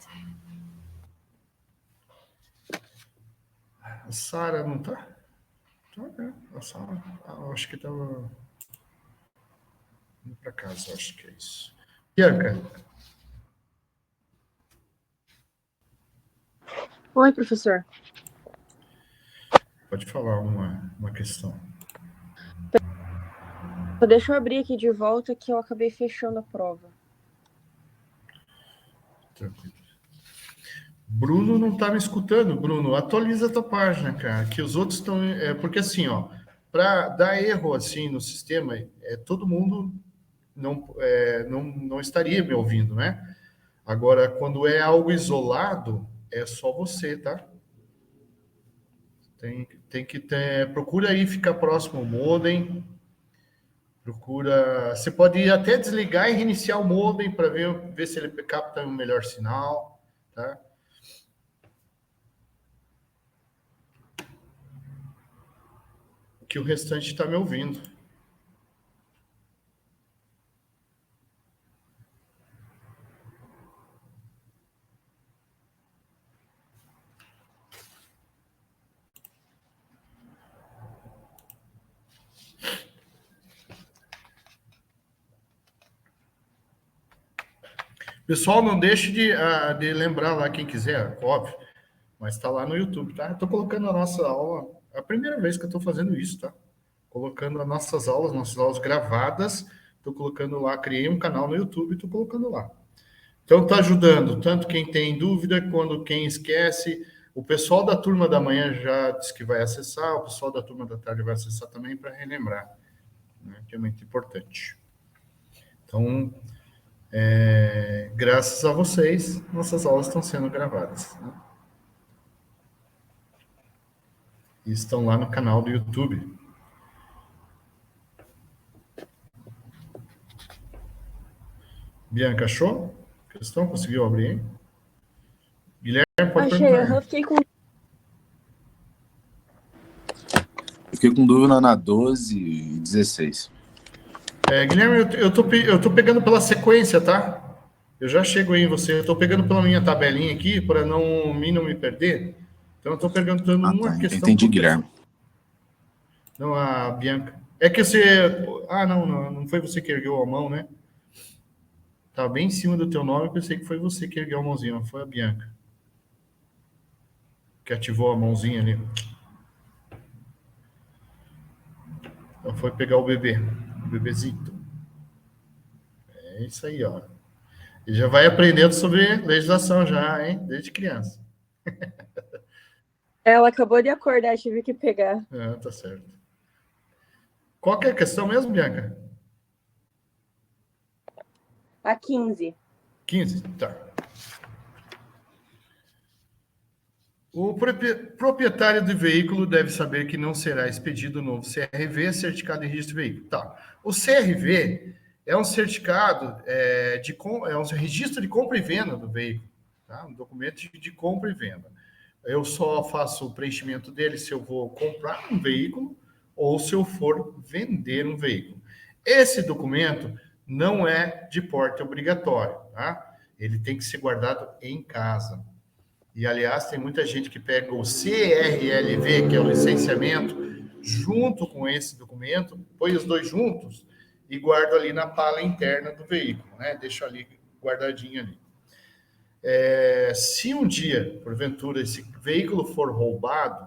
A Sara não tá? A Sara, acho que estava indo para casa, acho que é isso. Bianca. Oi, professor. Pode falar uma questão. Deixa eu abrir aqui de volta que eu acabei fechando a prova. Tranquilo. Bruno não está me escutando. Bruno, atualiza a tua página, cara, que os outros estão... porque assim, ó, para dar erro assim no sistema, todo mundo não estaria me ouvindo, né? Agora, quando é algo isolado, é só você, tá? Tem que ter... Procura aí ficar próximo ao modem. Você pode até desligar e reiniciar o modem para ver se ele capta um melhor sinal, tá? Que o restante está me ouvindo. Pessoal, não deixe de lembrar lá, quem quiser, óbvio, mas está lá no YouTube, tá? Estou colocando a nossa aula, é a primeira vez que eu estou fazendo isso, tá? Colocando as nossas aulas gravadas, estou colocando lá, criei um canal no YouTube e estou colocando lá. Então, está ajudando tanto quem tem dúvida, quanto quem esquece. O pessoal da turma da manhã já disse que vai acessar, o pessoal da turma da tarde vai acessar também para relembrar, né? Que é muito importante. Então... graças a vocês, nossas aulas estão sendo gravadas, né? E estão lá no canal do YouTube. Bianca, achou? Questão? Conseguiu abrir, hein? Guilherme, pode perguntar. Eu fiquei com dúvida na 12 e 16. Guilherme, eu tô pegando pela sequência, tá? Eu já chego aí em você. Eu tô pegando pela minha tabelinha aqui, para não me perder. Então, eu tô perguntando uma questão. Entendi, Guilherme. Não, a Bianca. É que você... não foi você que ergueu a mão, né? Tá bem em cima do teu nome, eu pensei que foi você que ergueu a mãozinha, não foi a Bianca. Que ativou a mãozinha ali. Então, foi pegar o bebê. Bebezito. É isso aí, ó. E já vai aprendendo sobre legislação já, hein? Desde criança. Ela acabou de acordar, tive que pegar. Tá certo. Qual que é a questão mesmo, Bianca? A 15. 15, tá. O proprietário do veículo deve saber que não será expedido o novo CRV, Certificado de Registro de Veículo. Tá. O CRV é um certificado, é um registro de compra e venda do veículo. tá? Um documento de compra e venda. Eu só faço o preenchimento dele se eu vou comprar um veículo ou se eu for vender um veículo. Esse documento não é de porte obrigatório, tá? Ele tem que ser guardado em casa. E, aliás, tem muita gente que pega o CRLV, que é o licenciamento, junto com esse documento, põe os dois juntos e guarda ali na pala interna do veículo, né? Deixa ali guardadinho ali. Se um dia, porventura, esse veículo for roubado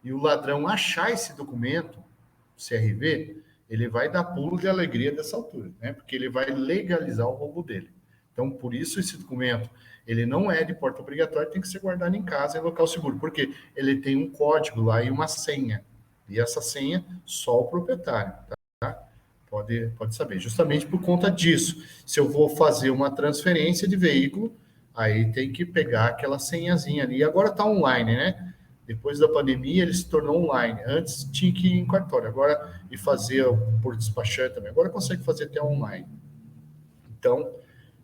e o ladrão achar esse documento, CRV, ele vai dar pulo de alegria dessa altura, né? Porque ele vai legalizar o roubo dele. Então, por isso, esse documento, ele não é de porte obrigatório, tem que ser guardado em casa, em local seguro, porque ele tem um código lá e uma senha. E essa senha, só o proprietário, tá? Pode saber. Justamente por conta disso. Se eu vou fazer uma transferência de veículo, aí tem que pegar aquela senhazinha ali. E agora está online, né? Depois da pandemia, ele se tornou online. Antes tinha que ir em cartório, agora e fazer por despachante também. Agora consegue fazer até online. Então,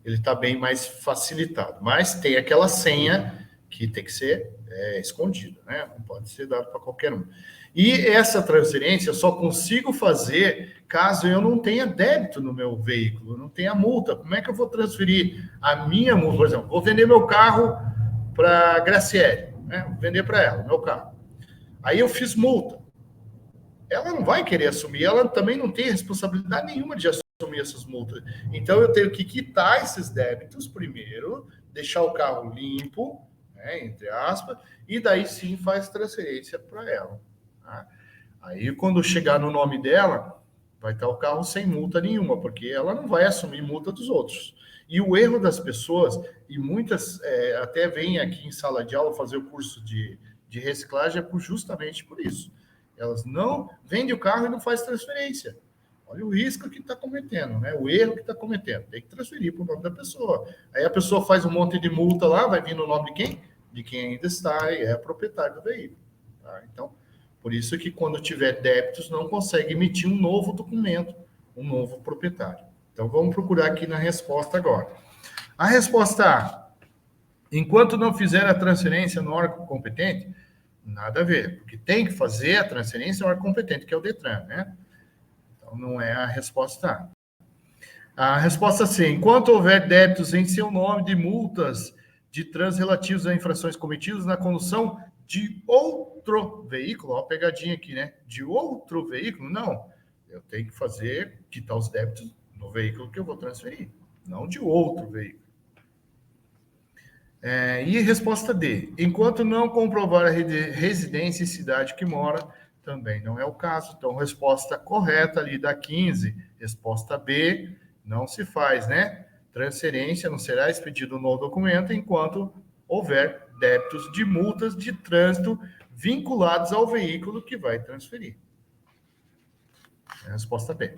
ele está bem mais facilitado. Mas tem aquela senha que tem que ser escondida, né? Não pode ser dado para qualquer um. E essa transferência eu só consigo fazer caso eu não tenha débito no meu veículo, não tenha multa. Como é que eu vou transferir a minha multa? Por exemplo, vou vender meu carro para a Graciele, né? Vou vender para ela, meu carro. Aí eu fiz multa. Ela não vai querer assumir, ela também não tem responsabilidade nenhuma de assumir essas multas. Então, eu tenho que quitar esses débitos primeiro, deixar o carro limpo, né, entre aspas, e daí sim faz transferência para ela. Tá? Aí, quando chegar no nome dela, vai estar o carro sem multa nenhuma, porque ela não vai assumir multa dos outros. E o erro das pessoas, e muitas até vêm aqui em sala de aula fazer o curso de reciclagem, é justamente por isso. Elas não vendem o carro e não faz transferência. Olha o risco que está cometendo, né? O erro que está cometendo. Tem que transferir para o nome da pessoa. Aí a pessoa faz um monte de multa lá, vai vir no nome de quem? De quem ainda está e é proprietário do veículo. Tá? Então, por isso que quando tiver débitos, não consegue emitir um novo documento, um novo proprietário. Então, vamos procurar aqui na resposta agora. A resposta A. Enquanto não fizer a transferência no órgão competente, nada a ver, porque tem que fazer a transferência no órgão competente, que é o DETRAN, né? Então, não é a resposta A. A resposta C. Enquanto houver débitos em seu nome de multas de trânsito relativos a infrações cometidas na condução de outro veículo, ó, a pegadinha aqui, né? De outro veículo, não. Eu tenho que quitar os débitos no veículo que eu vou transferir, não de outro veículo. E resposta D. Enquanto não comprovar a residência e cidade que mora, também não é o caso. Então, resposta correta ali da 15. Resposta B, não se faz, né? Transferência não será expedido no documento enquanto houver débitos de multas de trânsito vinculados ao veículo que vai transferir. Resposta B.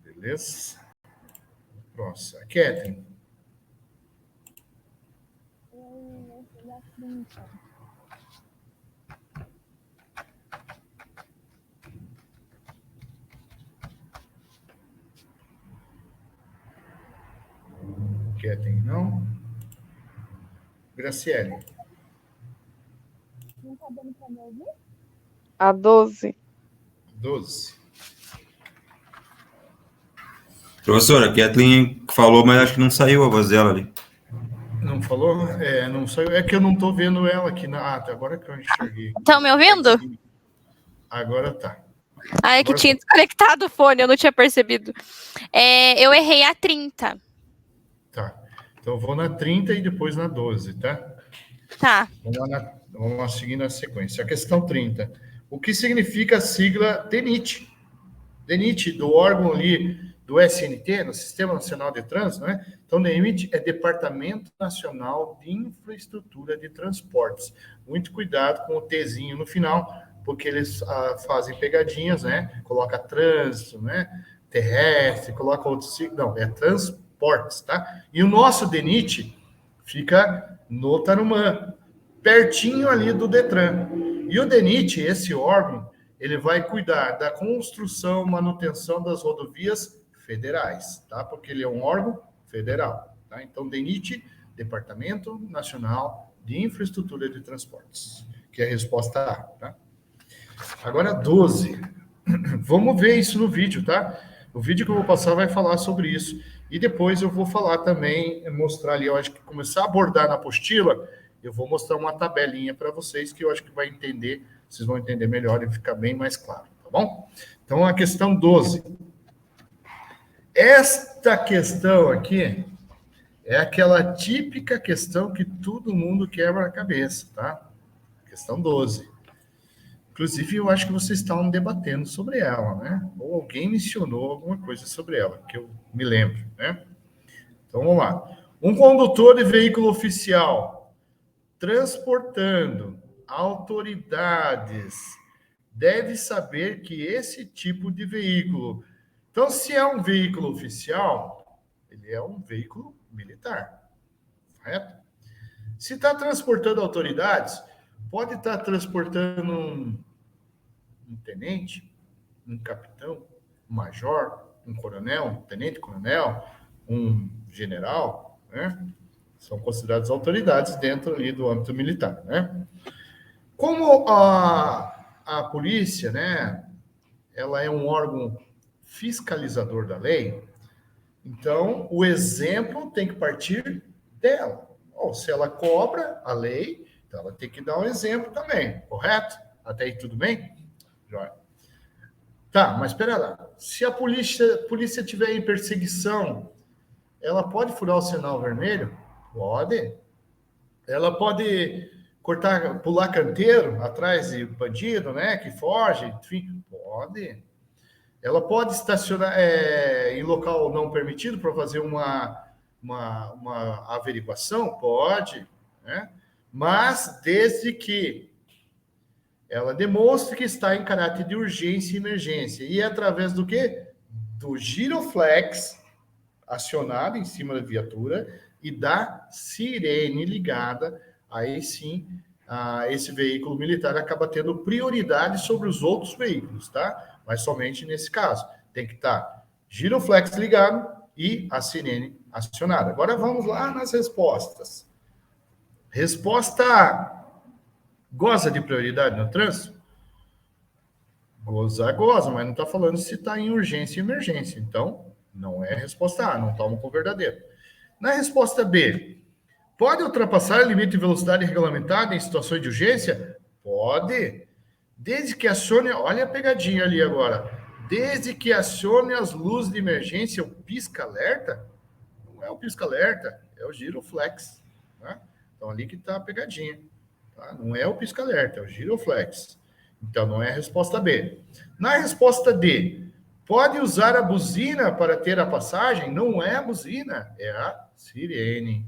Beleza? Próxima. Catherine. Catherine, não? Graciele. Não tá dando para me ouvir? A 12. 12. Professora, a Kathleen falou, mas acho que não saiu a voz dela ali. Não falou? Não saiu. É que eu não estou vendo ela aqui. Agora que eu enxerguei. Estão me ouvindo? Agora tá. Ah, é que tinha desconectado o fone, eu não tinha percebido. Eu errei a 30. Tá. Então eu vou na 30 e depois na 12, tá? Tá. Vamos lá seguindo a sequência. A questão 30. O que significa a sigla DENIT? DENIT, do órgão ali do SNT, no Sistema Nacional de Trânsito, né? Então, DENIT é Departamento Nacional de Infraestrutura de Transportes. Muito cuidado com o Tzinho no final, porque eles fazem pegadinhas, né? Coloca trânsito, né? Terrestre, coloca outro sigla. Não, é transportes, tá? E o nosso DENIT fica no Tarumã, pertinho ali do DETRAN. E o DENIT, esse órgão, ele vai cuidar da construção, manutenção das rodovias federais, tá? Porque ele é um órgão federal. Tá? Então, DENIT, Departamento Nacional de Infraestrutura de Transportes, que é a resposta A. Tá? Agora, 12. Vamos ver isso no vídeo, tá? O vídeo que eu vou passar vai falar sobre isso. E depois eu vou falar também, mostrar ali, eu acho que começar a abordar na apostila, eu vou mostrar uma tabelinha para vocês que eu acho que vai entender, vocês vão entender melhor e ficar bem mais claro, tá bom? Então, a questão 12. Esta questão aqui é aquela típica questão que todo mundo quebra a cabeça, tá? Questão 12. Inclusive, eu acho que vocês estavam debatendo sobre ela, né? Ou alguém mencionou alguma coisa sobre ela, que eu me lembro, né? Então, vamos lá. Um condutor de veículo oficial transportando autoridades deve saber que esse tipo de veículo... Então, se é um veículo oficial, ele é um veículo militar, correto? Se está transportando autoridades, pode estar transportando um tenente, um capitão, um major, um coronel, um tenente-coronel, um general, né? São considerados autoridades dentro ali do âmbito militar, né? Como a polícia, né, ela é um órgão fiscalizador da lei, então o exemplo tem que partir dela. Ou se ela cobra a lei, então ela tem que dar um exemplo também, correto? Até aí tudo bem? Jóia. Tá, mas espera lá. Se a polícia estiver em perseguição, ela pode furar o sinal vermelho? Pode. Ela pode pular canteiro atrás de bandido, né, que foge, enfim, pode. Ela pode estacionar em local não permitido para fazer uma averiguação? Pode, né? Mas desde que ela demonstre que está em caráter de urgência e emergência. E é através do quê? Do giroflex acionado em cima da viatura e da sirene ligada. Aí sim, esse veículo militar acaba tendo prioridade sobre os outros veículos, tá? Mas somente nesse caso. Tem que estar giroflex ligado e a sirene acionada. Agora vamos lá nas respostas. Resposta A. Goza de prioridade no trânsito? Goza, mas não está falando se está em urgência e emergência. Então, não é a resposta A, não toma como verdadeiro. Na resposta B, pode ultrapassar o limite de velocidade regulamentada em situações de urgência? Pode. Desde que acione, olha a pegadinha ali agora, desde que acione as luzes de emergência, o pisca-alerta? Não é o pisca-alerta, é o giroflex. Né? Então, ali que está a pegadinha. Tá? Não é o pisca-alerta, é o giroflex. Então, não é a resposta B. Na resposta D, pode usar a buzina para ter a passagem? Não é a buzina, é a sirene.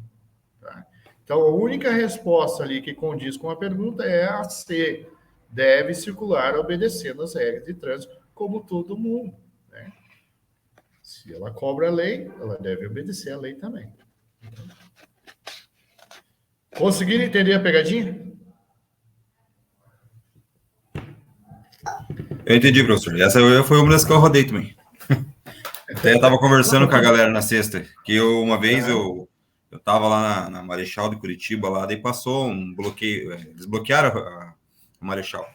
Tá? Então, a única resposta ali que condiz com a pergunta é a C. Deve circular obedecendo as regras de trânsito, como todo mundo. Né? Se ela cobra a lei, ela deve obedecer a lei também. Conseguiram entender a pegadinha? Eu entendi, professor. Essa foi uma das que eu rodei também. Até eu estava conversando com a galera na sexta, que uma vez eu estava lá na Marechal de Curitiba, lá, daí passou um bloqueio, desbloquearam a Marechal.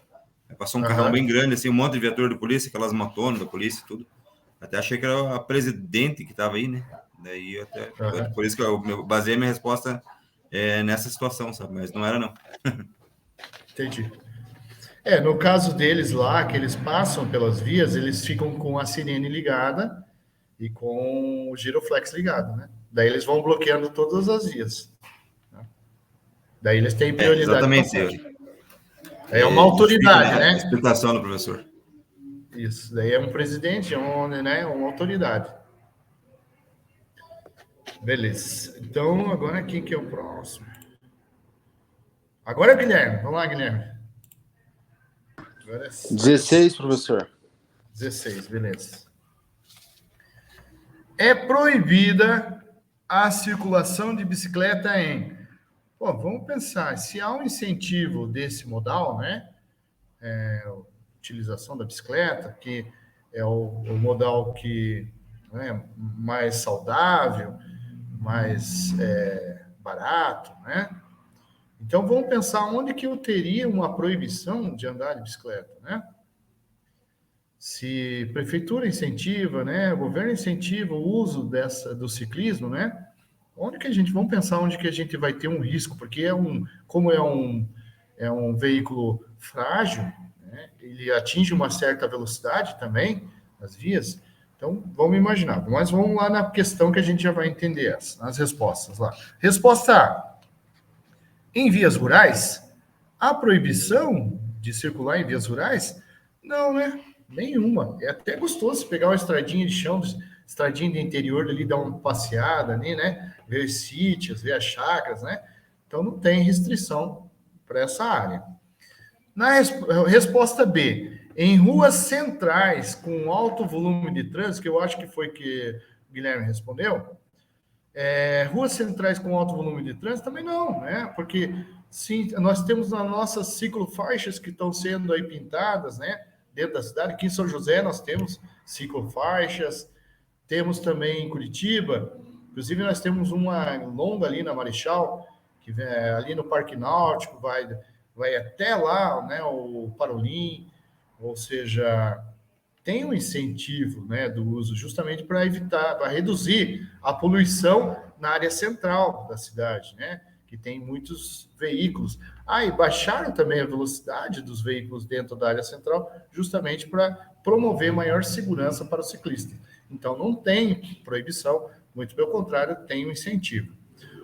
Aí passou um carrão bem grande, assim, um monte de viatura de polícia, aquelas motonas da polícia e tudo. Até achei que era a presidente que estava aí, né? Daí até, por isso que eu baseei minha resposta nessa situação, sabe? Mas não era, não. Entendi. No caso deles lá, que eles passam pelas vias, eles ficam com a sirene ligada e com o giroflex ligado, né? Daí eles vão bloqueando todas as vias. Né? Daí eles têm prioridade. Exatamente. É uma autoridade, né? Explicação do professor. Isso, daí é um presidente, né? Uma autoridade. Beleza. Então, agora quem que é o próximo? Agora é o Guilherme. Vamos lá, Guilherme. 16, professor. 16, beleza. É proibida a circulação de bicicleta em... Pô, vamos pensar, se há um incentivo desse modal, né? Utilização da bicicleta, que é o modal que é mais saudável, mais barato, né? Então, vamos pensar onde que eu teria uma proibição de andar de bicicleta, né? Se prefeitura incentiva, né? O governo incentiva o uso do ciclismo, né? Vamos pensar onde que a gente vai ter um risco, porque como é um veículo frágil, né? Ele atinge uma certa velocidade também nas vias. Então, vamos imaginar. Mas vamos lá na questão que a gente já vai entender as respostas lá. Resposta A. Em vias rurais, a proibição de circular em vias rurais? Não, né? Nenhuma. É até gostoso pegar uma estradinha de chão, estradinha de interior ali, dar uma passeada ali, né? Ver sítios, ver as chácaras, né? Então, não tem restrição para essa área. Na resposta B, em ruas centrais com alto volume de trânsito, que eu acho que foi que o Guilherme respondeu, ruas centrais com alto volume de trânsito também não, né? Porque sim, nós temos as nossas ciclofaixas que estão sendo aí pintadas, né? Dentro da cidade. Aqui em São José nós temos ciclofaixas, temos também em Curitiba, inclusive nós temos uma longa ali na Marechal, que ali no Parque Náutico, vai até lá, né? O Parolim, ou seja, tem um incentivo, né, do uso justamente para evitar, para reduzir a poluição na área central da cidade, né, que tem muitos veículos. E baixaram também a velocidade dos veículos dentro da área central, justamente para promover maior segurança para o ciclista. Então, não tem proibição, muito pelo contrário, tem um incentivo.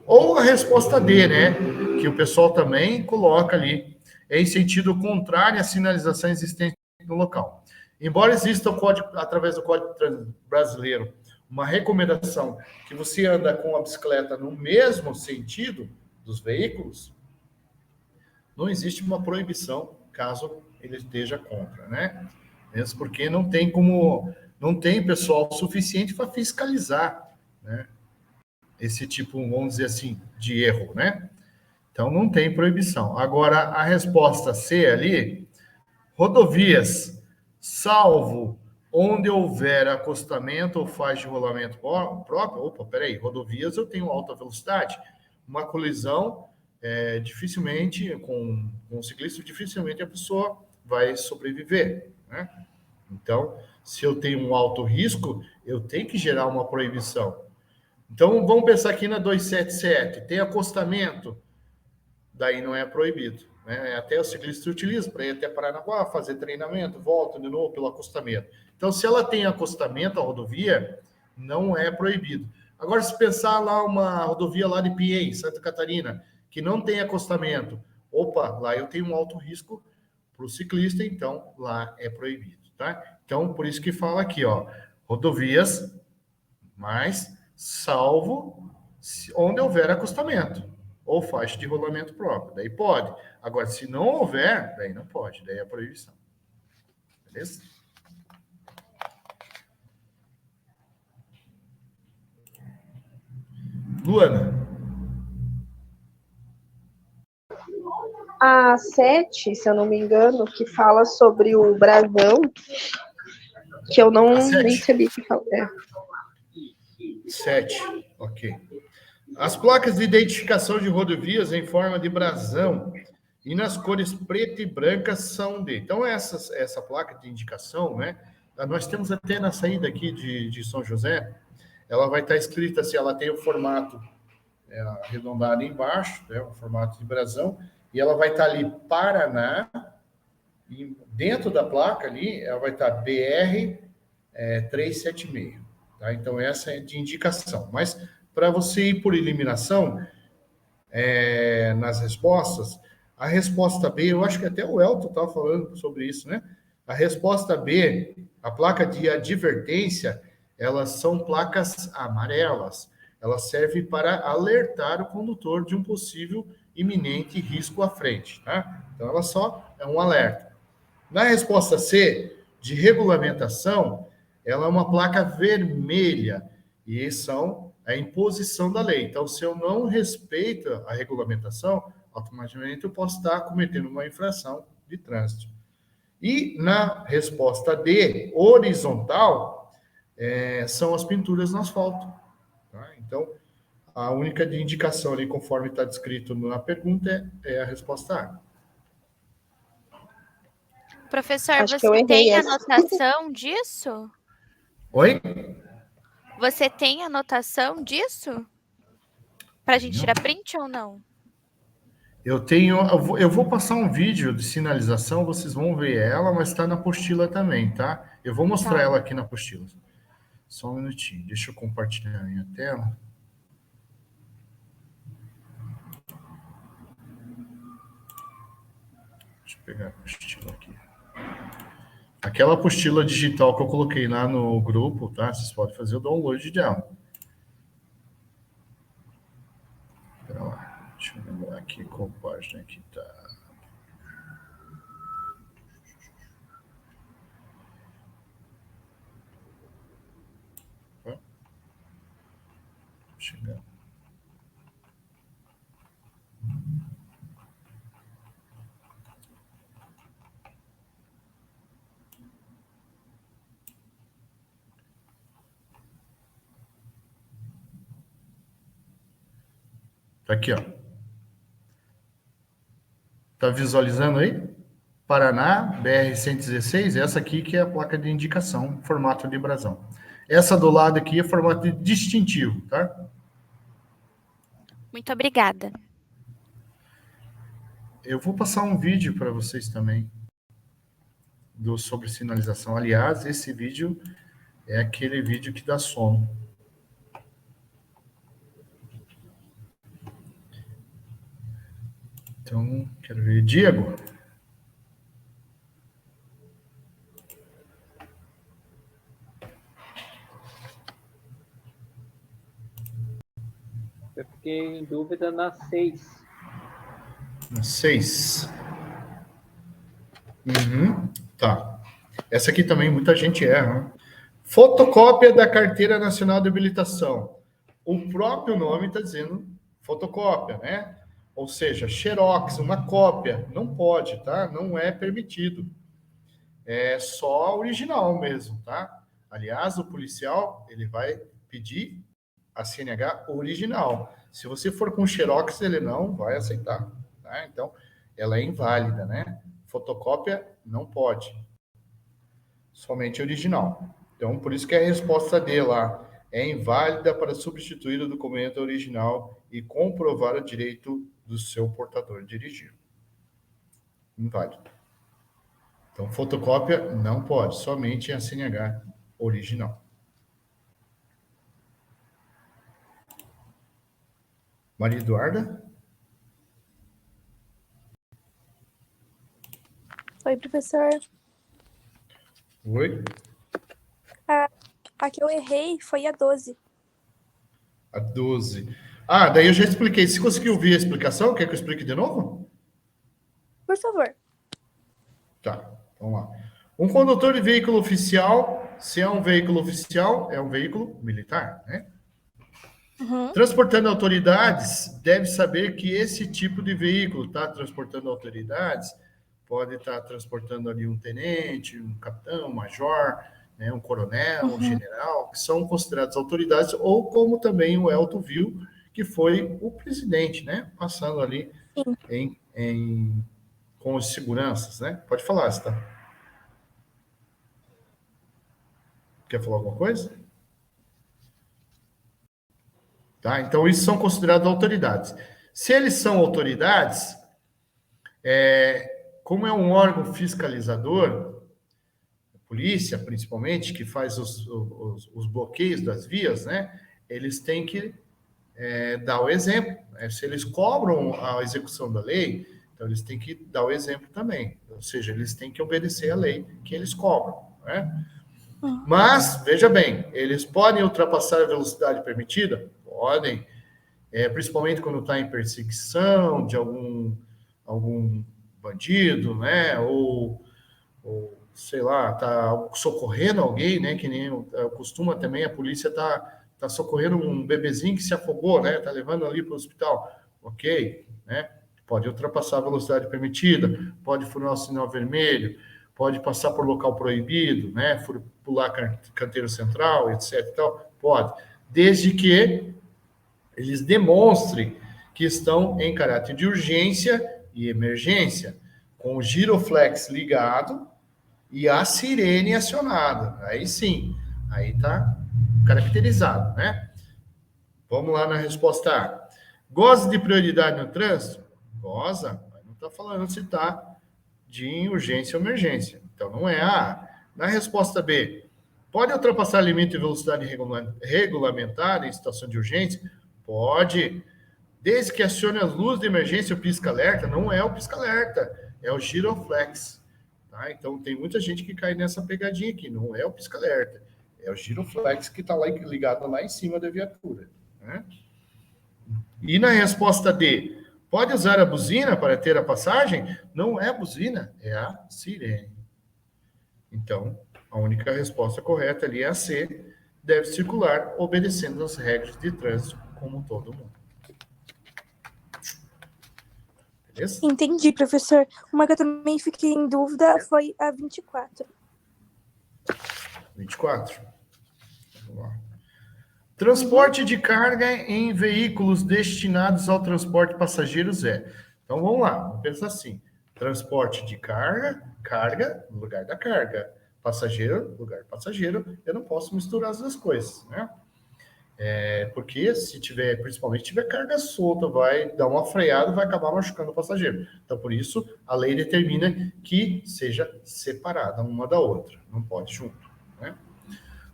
Ou a resposta D, né, que o pessoal também coloca ali, em sentido contrário à sinalização existente no local. Embora exista o código, através do Código Brasileiro, uma recomendação que você anda com a bicicleta no mesmo sentido dos veículos, não existe uma proibição caso ele esteja contra, né? Mesmo porque não tem pessoal suficiente para fiscalizar, né? Esse tipo, vamos dizer assim, de erro, né? Então, não tem proibição. Agora, a resposta C ali, rodovias, salvo onde houver acostamento ou faixa de rolamento próprio, rodovias eu tenho alta velocidade, uma colisão, dificilmente, com um ciclista, dificilmente a pessoa vai sobreviver, né? Então, se eu tenho um alto risco, eu tenho que gerar uma proibição. Então, vamos pensar aqui na 277, tem acostamento, daí não é proibido, né? Até o ciclista utiliza para ir até Paranaguá, fazer treinamento, volta de novo pelo acostamento. Então, se ela tem acostamento, a rodovia, não é proibido. Agora, se pensar lá uma rodovia lá de Pinheiros, Santa Catarina, que não tem acostamento, lá eu tenho um alto risco para o ciclista, então lá é proibido, tá? Então, por isso que fala aqui, ó, rodovias, mas salvo onde houver acostamento ou faixa de rolamento próprio, daí pode. Agora, se não houver, daí não pode, daí é proibição. Beleza? Luana. A 7, se eu não me engano, que fala sobre o brasão, que eu não nem sabia que falava. 7, ok. As placas de identificação de rodovias em forma de brasão e nas cores preta e branca são de... Então, essa placa de indicação, né? Nós temos até na saída aqui de São José, ela vai estar escrita assim, ela tem o formato arredondado embaixo, né, o formato de brasão, e ela vai estar ali Paraná, e dentro da placa ali, ela vai estar BR 376. Tá? Então, essa é de indicação. Mas, para você ir por eliminação, nas respostas, a resposta B, eu acho que até o Elton estava falando sobre isso, né? A resposta B, a placa de advertência, elas são placas amarelas. Elas servem para alertar o condutor de um possível iminente risco à frente, tá? Então, ela só é um alerta. Na resposta C, de regulamentação, ela é uma placa vermelha e são a imposição da lei. Então, se eu não respeito a regulamentação, automaticamente eu posso estar cometendo uma infração de trânsito. E na resposta D, horizontal, são as pinturas no asfalto. Tá? Então, A única indicação ali, conforme está descrito na pergunta, é a resposta A. Professor, Acho que você eu errei tem essa. anotação disso? Oi? Você tem anotação disso? Pra gente tirar print ou não? Eu vou passar um vídeo de sinalização, vocês vão ver ela, mas está na apostila também, tá? Eu vou mostrar Tá. ela aqui na apostila. Só um minutinho, deixa eu compartilhar a minha tela. Deixa eu pegar a apostila aqui. Aquela apostila digital que eu coloquei lá no grupo, tá? Vocês podem fazer o download dela. Espera lá, deixa eu lembrar aqui qual página que tá. Chegar. Tá aqui, ó. Tá visualizando aí? Paraná, BR-116, essa aqui que é a placa de indicação, formato de brasão. Essa do lado aqui é formato de distintivo, tá? Muito obrigada. Eu vou passar um vídeo para vocês também sobre sinalização. Aliás, esse vídeo é aquele vídeo que dá sono. Então, quero ver. Diego? Eu fiquei em dúvida na 6. Na 6. Tá. Essa aqui também muita gente erra, né? Fotocópia da Carteira Nacional de Habilitação. O próprio nome está dizendo fotocópia, né? Ou seja, xerox, uma cópia. Não pode, tá? Não é permitido. É só original mesmo, tá? Aliás, o policial, ele vai pedir a CNH original. Se você for com xerox, ele não vai aceitar, tá? Então, ela é inválida, né? Fotocópia não pode. Somente original. Então, por isso que a resposta D lá é inválida para substituir o documento original e comprovar o direito do seu portador dirigir. Inválido. Então, fotocópia não pode, somente a CNH original. Maria Eduarda? Oi, professor. Oi? A que eu errei foi a 12. A 12. Ah, daí eu já expliquei. Se conseguiu ouvir a explicação, quer que eu explique de novo? Por favor. Tá, vamos lá. Um condutor de veículo oficial, se é um veículo oficial, é um veículo militar, né? Transportando autoridades, deve saber que esse tipo de veículo está transportando autoridades, pode estar transportando ali um tenente, um capitão, um major, né, um coronel, um general, que são considerados autoridades, ou como também o Elton viu, que foi o presidente, né? Passando ali com os seguranças, né? Pode falar, Está. Quer falar alguma coisa? Tá? Então, isso são considerados autoridades. Se eles são autoridades, como é um órgão fiscalizador, a polícia, principalmente, que faz os bloqueios das vias, né? Eles têm que dar o exemplo. Se eles cobram a execução da lei, então eles têm que dar o exemplo também. Ou seja, eles têm que obedecer a lei que eles cobram, né? Mas, veja bem, eles podem ultrapassar a velocidade permitida? Podem, principalmente quando está em perseguição de algum bandido, né? Ou sei lá, está socorrendo alguém, né? Que nem costuma também, a polícia tá socorrendo um bebezinho que se afogou, né? Tá levando ali para o hospital. Ok, né? Pode ultrapassar a velocidade permitida, pode furar o sinal vermelho, pode passar por local proibido, né? Pular canteiro central, etc. e tal. Pode. Desde que eles demonstrem que estão em caráter de urgência e emergência, com o giroflex ligado e a sirene acionada. Aí sim, aí está caracterizado, né? Vamos lá na resposta A. Goza de prioridade no trânsito? Goza, mas não está falando se está de urgência ou emergência. Então, não é A. Na resposta B, pode ultrapassar limite de velocidade regulamentada em situação de urgência? Pode. Desde que acione as luzes de emergência, o pisca-alerta, não é o pisca-alerta, é o giroflex. Tá? Então, tem muita gente que cai nessa pegadinha aqui, não é o pisca-alerta, é o giroflex que está lá ligado lá em cima da viatura. Né? E na resposta D, pode usar a buzina para ter a passagem? Não é a buzina, é a sirene. Então, a única resposta correta ali é a C, deve circular obedecendo as regras de trânsito como todo mundo. Beleza? Entendi, professor. Uma que eu também fiquei em dúvida foi a 24. 24. Vamos lá. Transporte de carga em veículos destinados ao transporte de passageiros é. Então, vamos lá. Vamos pensar assim. Transporte de carga no lugar da carga. Passageiro, lugar passageiro. Eu não posso misturar as duas coisas, né? Porque se tiver, principalmente, tiver carga solta, vai dar uma freada e vai acabar machucando o passageiro. Então, por isso, a lei determina que seja separada uma da outra. Não pode junto, né?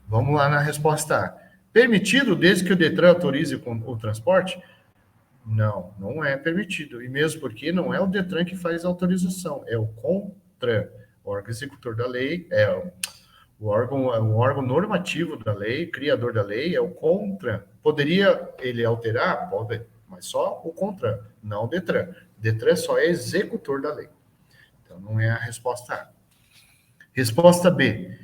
Vamos lá na resposta A. Permitido desde que o Detran autorize o transporte? Não, não é permitido. E mesmo porque não é o Detran que faz a autorização, é o CONTRAN, o órgão executor da lei, o órgão normativo da lei, criador da lei, é o CONTRAN. Poderia ele alterar? Pode, mas só o CONTRAN, não o Detran. O Detran só é executor da lei. Então, não é a resposta A. Resposta B.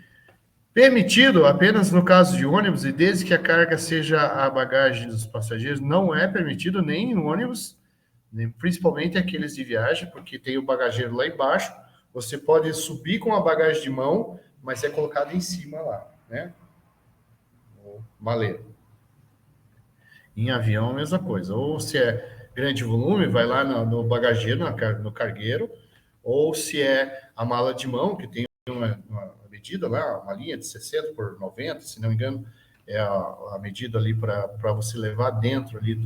Permitido apenas no caso de ônibus e desde que a carga seja a bagagem dos passageiros, não é permitido nem em ônibus, principalmente aqueles de viagem, porque tem o bagageiro lá embaixo, você pode subir com a bagagem de mão, mas é colocado em cima lá, né? O maleiro. Em avião, a mesma coisa. Ou se é grande volume, vai lá no bagageiro, no cargueiro, ou se é a mala de mão, que tem uma medida lá, uma linha de 60 por 90, se não me engano, é a medida ali para você levar dentro ali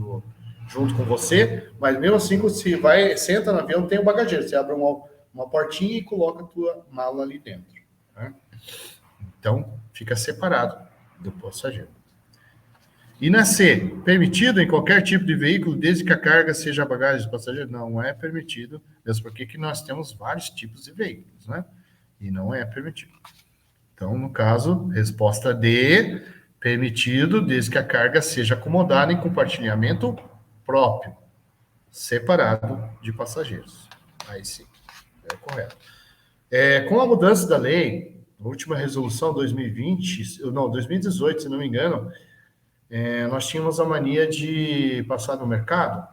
junto com você, mas mesmo assim, você senta no avião, tem o bagageiro, você abre uma portinha e coloca a tua mala ali dentro. Né? Então, fica separado do passageiro. E na C, permitido em qualquer tipo de veículo, desde que a carga seja a bagagem do passageiro? Não é permitido, mesmo porque que nós temos vários tipos de veículos, né? E não é permitido. Então, no caso, resposta D, permitido desde que a carga seja acomodada em compartilhamento próprio, separado de passageiros. Aí sim, é correto. Com a mudança da lei, a última resolução 2018, se não me engano, nós tínhamos a mania de passar no mercado,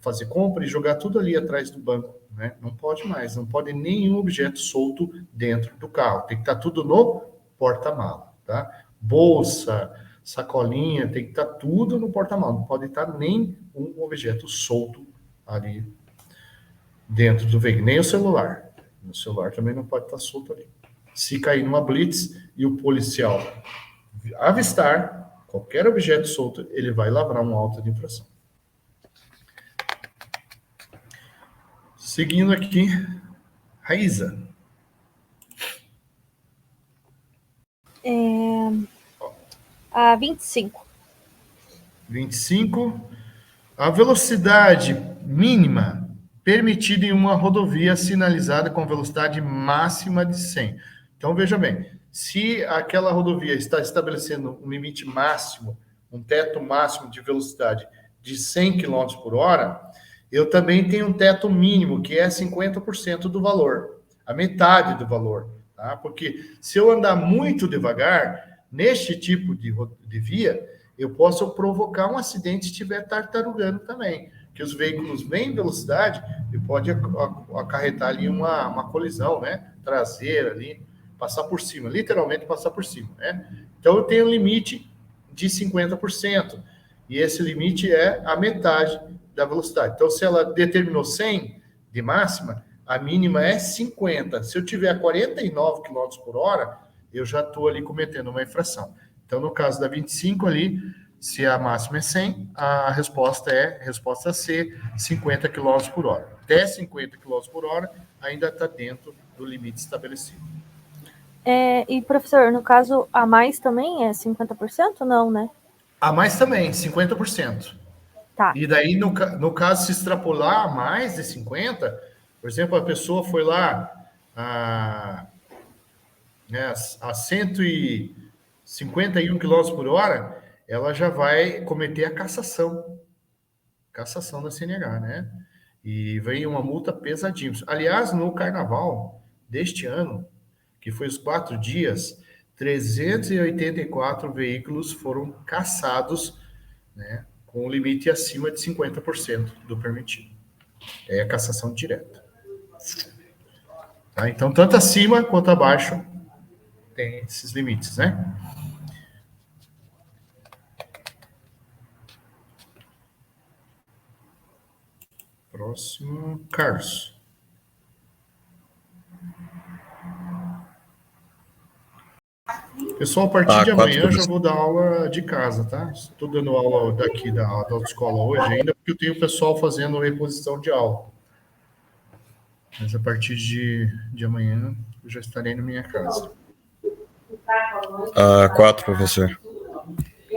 fazer compra e jogar tudo ali atrás do banco. Né? Não pode mais, não pode nenhum objeto solto dentro do carro. Tem que estar tudo no porta-mala, tá? Bolsa, sacolinha, tem que estar tudo no porta-mala. Não pode estar nem um objeto solto ali dentro do veículo, nem o celular. O celular também não pode estar solto ali. Se cair numa blitz e o policial avistar qualquer objeto solto, ele vai lavrar um auto de infração. Seguindo aqui, Raíza. A 25. 25. A velocidade mínima permitida em uma rodovia sinalizada com velocidade máxima de 100. Então, veja bem, se aquela rodovia está estabelecendo um limite máximo, um teto máximo de velocidade de 100 km por hora, eu também tenho um teto mínimo, que é 50% do valor, a metade do valor, tá? Porque se eu andar muito devagar, neste tipo de via, eu posso provocar um acidente se estiver tartarugando também, que os veículos bem em velocidade, pode acarretar ali uma colisão, né? Traseira ali, passar por cima, literalmente passar por cima, né? Então eu tenho um limite de 50%. e esse limite é a metade da velocidade. Então, se ela determinou 100 de máxima, a mínima é 50. Se eu tiver 49 km por hora, eu já estou ali cometendo uma infração. Então, no caso da 25 ali, se a máxima é 100, a resposta C, 50 km por hora. Até 50 km por hora, ainda está dentro do limite estabelecido. E, professor, no caso, a mais também é 50%? Não, né? A mais também, 50%. Tá. E daí, no caso, se extrapolar a mais de 50%, por exemplo, a pessoa foi lá a 151 km por hora, ela já vai cometer a cassação da CNH, né? E vem uma multa pesadíssima. Aliás, no carnaval deste ano, que foi os 4 dias, 384 veículos foram cassados, né, com o limite acima de 50% do permitido. É a cassação direta. Tá? Então, tanto acima quanto abaixo tem esses limites, né? Próximo, Carlos. Pessoal, a partir de amanhã eu já vou dar aula de casa, tá? Estou dando aula daqui da autoescola hoje ainda, porque eu tenho o pessoal fazendo reposição de aula. Mas a partir de amanhã eu já estarei na minha casa. 4, professor.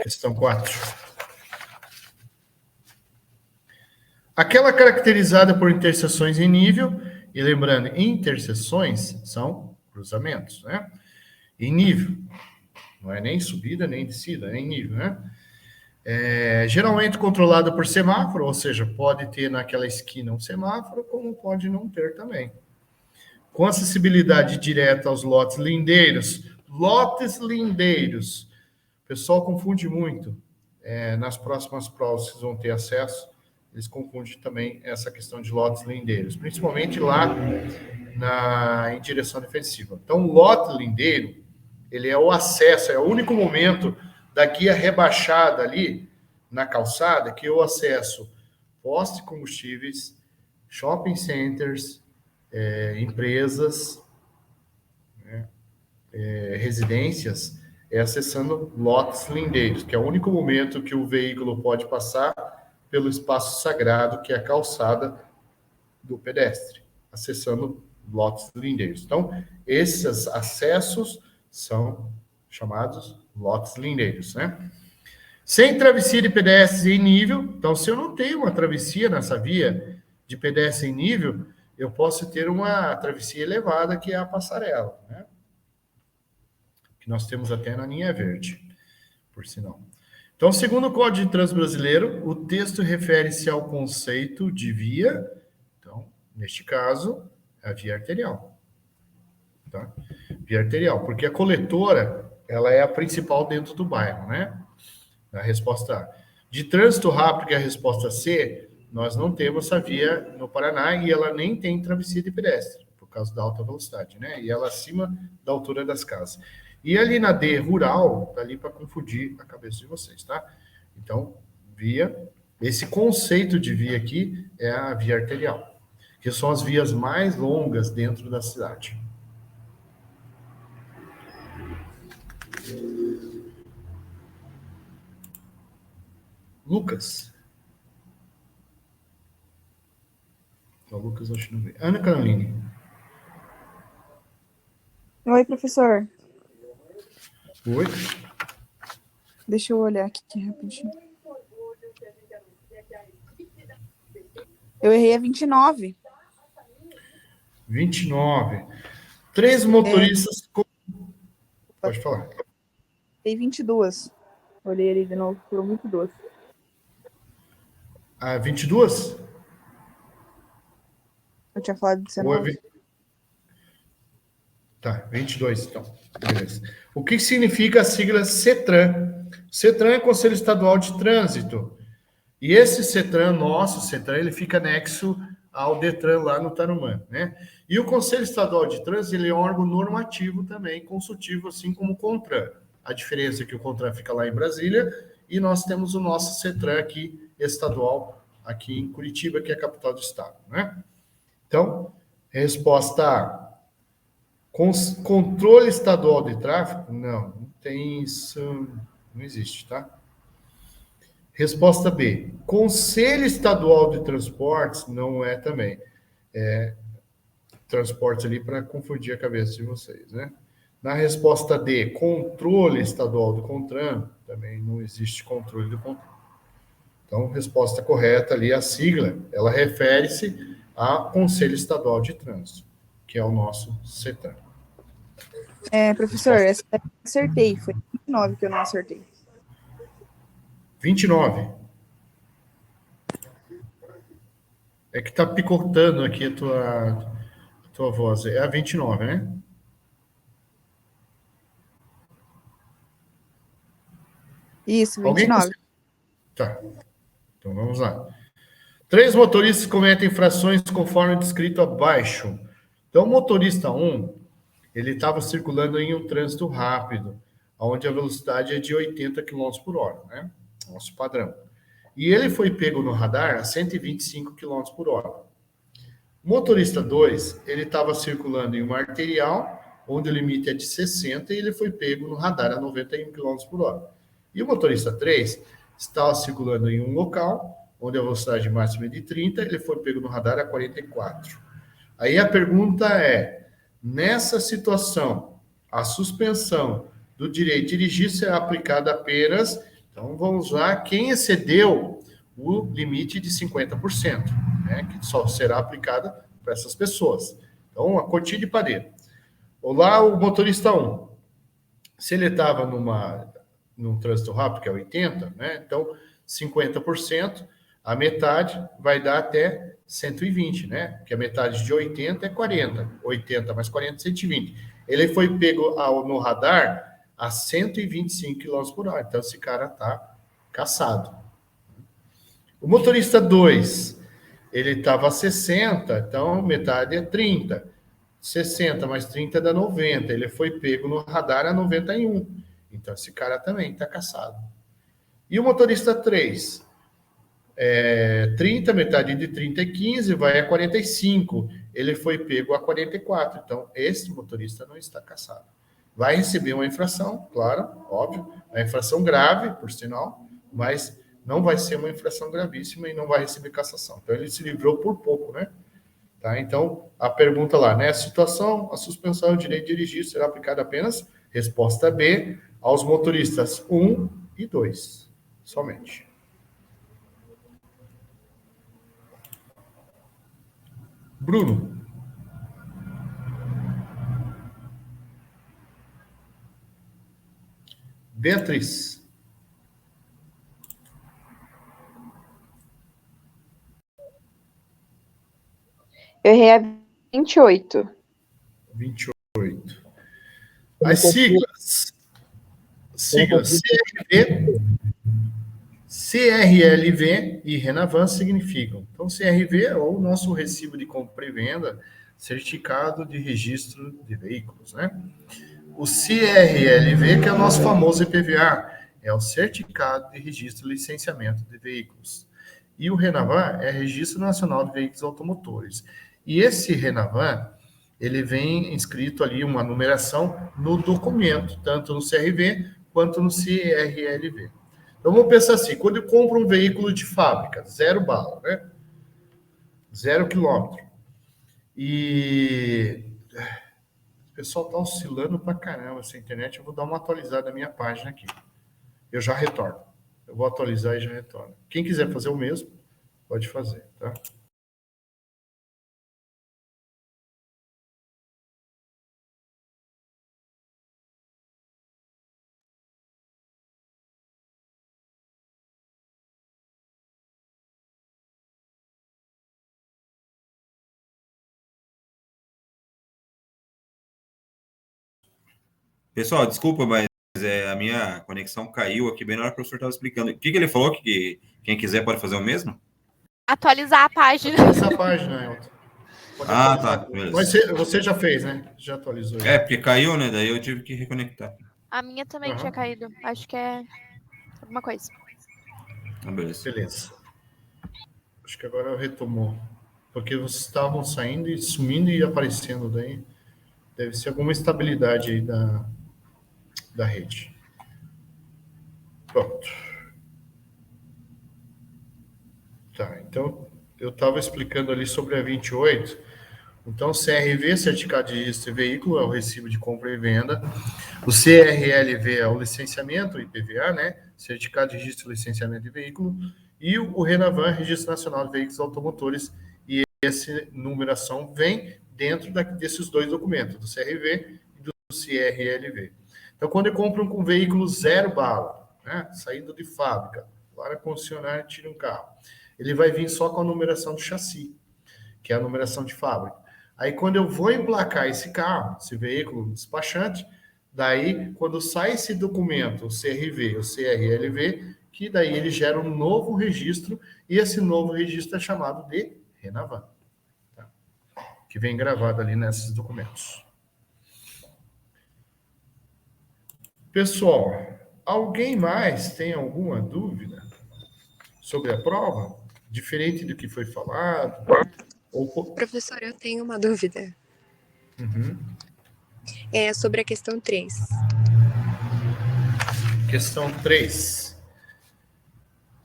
Questão 4. Aquela caracterizada por interseções em nível, e lembrando, interseções são cruzamentos, né? Em nível. Não é nem subida, nem descida, é em nível, né? Geralmente controlada por semáforo, ou seja, pode ter naquela esquina um semáforo, como pode não ter também. Com acessibilidade direta aos lotes lindeiros. Lotes lindeiros. O pessoal confunde muito. Nas próximas provas vocês vão ter acesso. Eles confundem também essa questão de lotes lindeiros, principalmente lá em direção defensiva. Então, o lote lindeiro, ele é o acesso, é o único momento da guia rebaixada ali na calçada que eu acesso postos de combustíveis, shopping centers, empresas, né, residências, acessando lotes lindeiros, que é o único momento que o veículo pode passar pelo espaço sagrado, que é a calçada do pedestre, acessando lotes lindeiros. Então, esses acessos são chamados lotes lindeiros, né? Sem travessia de pedestres em nível, então, se eu não tenho uma travessia nessa via de pedestre em nível, eu posso ter uma travessia elevada, que é a passarela, né? Que nós temos até na linha verde, por sinal. Então, segundo o Código de Trânsito Brasileiro, o texto refere-se ao conceito de via, então, neste caso, a via arterial. Tá? Via arterial, porque a coletora, ela é a principal dentro do bairro, né? A resposta A. De trânsito rápido, que é a resposta C, nós não temos essa via no Paraná e ela nem tem travessia de pedestre, por causa da alta velocidade, né? E ela acima da altura das casas. E ali na D, rural, tá ali para confundir a cabeça de vocês, tá? Então, via, esse conceito de via aqui é a via arterial, que são as vias mais longas dentro da cidade. Lucas. Então, Lucas, acho que não veio. Ana Caroline. Oi, professor. Oi. Deixa eu olhar aqui rapidinho. Eu errei a 29. 29. 3 motoristas... Pode falar. Tem 22. Olhei ali de novo, foram 22. 22? Eu tinha falado de 19. Tá, 22, então. Beleza. O que significa a sigla CETRAN? CETRAN é Conselho Estadual de Trânsito. E esse CETRAN, nosso CETRAN, ele fica anexo ao DETRAN lá no Tarumã, né? E o Conselho Estadual de Trânsito, ele é um órgão normativo também, consultivo, assim como o CONTRAN. A diferença é que o CONTRAN fica lá em Brasília e nós temos o nosso CETRAN aqui, estadual, aqui em Curitiba, que é a capital do estado, né? Então, resposta A. Controle estadual de tráfego? Não tem isso, não existe, tá? Resposta B. Conselho Estadual de Transportes? Não é também. É transportes ali para confundir a cabeça de vocês, né? Na resposta D, controle estadual do CONTRAN, também não existe controle do CONTRAN. Então, resposta correta ali, a sigla, ela refere-se a Conselho Estadual de Trânsito, que é o nosso CETRAN. Professor, essa eu acertei, foi 29 que eu não acertei. 29. É que tá picotando aqui a tua voz. É a 29, né? Isso, Alguém 29. Tá. Então vamos lá. 3 motoristas cometem infrações conforme descrito abaixo. Então, o motorista 1, ele estava circulando em um trânsito rápido, onde a velocidade é de 80 km por hora, né? Nosso padrão. E ele foi pego no radar a 125 km por hora. O motorista 2, ele estava circulando em uma arterial, onde o limite é de 60, e ele foi pego no radar a 91 km por hora. E o motorista 3 estava circulando em um local, onde a velocidade máxima é de 30, ele foi pego no radar a 44. Aí a pergunta é, nessa situação, a suspensão do direito de dirigir será aplicada apenas, então vamos lá, quem excedeu o limite de 50%, né, que só será aplicada para essas pessoas. Então, a cortina de parede. Olá, o motorista 1. Se ele estava num trânsito rápido, que é 80, né, então 50%, a metade vai dar até 120, né? Porque a metade de 80 é 40. 80 mais 40 é 120. Ele foi pego no radar a 125 km por hora. Então, esse cara está caçado. O motorista 2, ele estava a 60, então metade é 30. 60 mais 30 dá 90. Ele foi pego no radar a 91. Então, esse cara também está caçado. E o motorista 3? 30, metade de 30 é 15, vai a 45. Ele foi pego a 44. Então, esse motorista não está caçado. Vai receber uma infração, claro, óbvio, uma infração grave, por sinal, mas não vai ser uma infração gravíssima e não vai receber cassação. Então, ele se livrou por pouco, né? Tá? Então, a pergunta lá, nessa situação, a suspensão do direito de dirigir será aplicada apenas, resposta B, aos motoristas 1 e 2, somente. Bruno. Beatriz. Eu errei a 28. 28. As siglas. CRLV e Renavan significam. Então, CRV é o nosso recibo de compra e venda, certificado de registro de veículos, né? O CRLV, que é o nosso famoso IPVA, é o certificado de registro e licenciamento de veículos. E o Renavan é Registro Nacional de Veículos Automotores. E esse Renavan, ele vem inscrito ali uma numeração no documento, tanto no CRV quanto no CRLV. Então, vamos pensar assim, quando eu compro um veículo de fábrica, 0 bala, né? 0 quilômetro. E o pessoal está oscilando pra caramba essa internet, eu vou dar uma atualizada na minha página aqui. Eu já retorno. Eu vou atualizar e já retorno. Quem quiser fazer o mesmo, pode fazer, tá? Pessoal, desculpa, mas a minha conexão caiu aqui bem na hora que o professor estava explicando. O que ele falou? Que quem quiser pode fazer o mesmo? Atualizar a página. Atualizar a página, Elton. Tá. Beleza. Mas você já fez, né? Já atualizou. Porque caiu, né? Daí eu tive que reconectar. A minha também tinha caído. Acho que é alguma coisa. Beleza. Acho que agora retomou. Porque vocês estavam saindo e sumindo e aparecendo daí. Deve ser alguma estabilidade aí da rede. Pronto. Tá, então eu estava explicando ali sobre a 28. Então, CRV, Certificado de Registro de Veículo, é o recibo de compra e venda. O CRLV é o licenciamento, o IPVA, né? Certificado de Registro e Licenciamento de Veículo. E o RENAVAN, Registro Nacional de Veículos Automotores. E essa numeração vem dentro desses dois documentos, do CRV e do CRLV. Então, quando eu compro um veículo 0 bala, né? Saindo de fábrica, lá na concessionária, tira um carro. Ele vai vir só com a numeração do chassi, que é a numeração de fábrica. Aí, quando eu vou emplacar esse carro, esse veículo despachante, daí, quando sai esse documento, o CRV, o CRLV, que daí ele gera um novo registro, e esse novo registro é chamado de RENAVAN, tá? Que vem gravado ali nesses documentos. Pessoal, alguém mais tem alguma dúvida sobre a prova? Diferente do que foi falado? Professor, eu tenho uma dúvida. Uhum. É sobre a questão 3. Questão 3.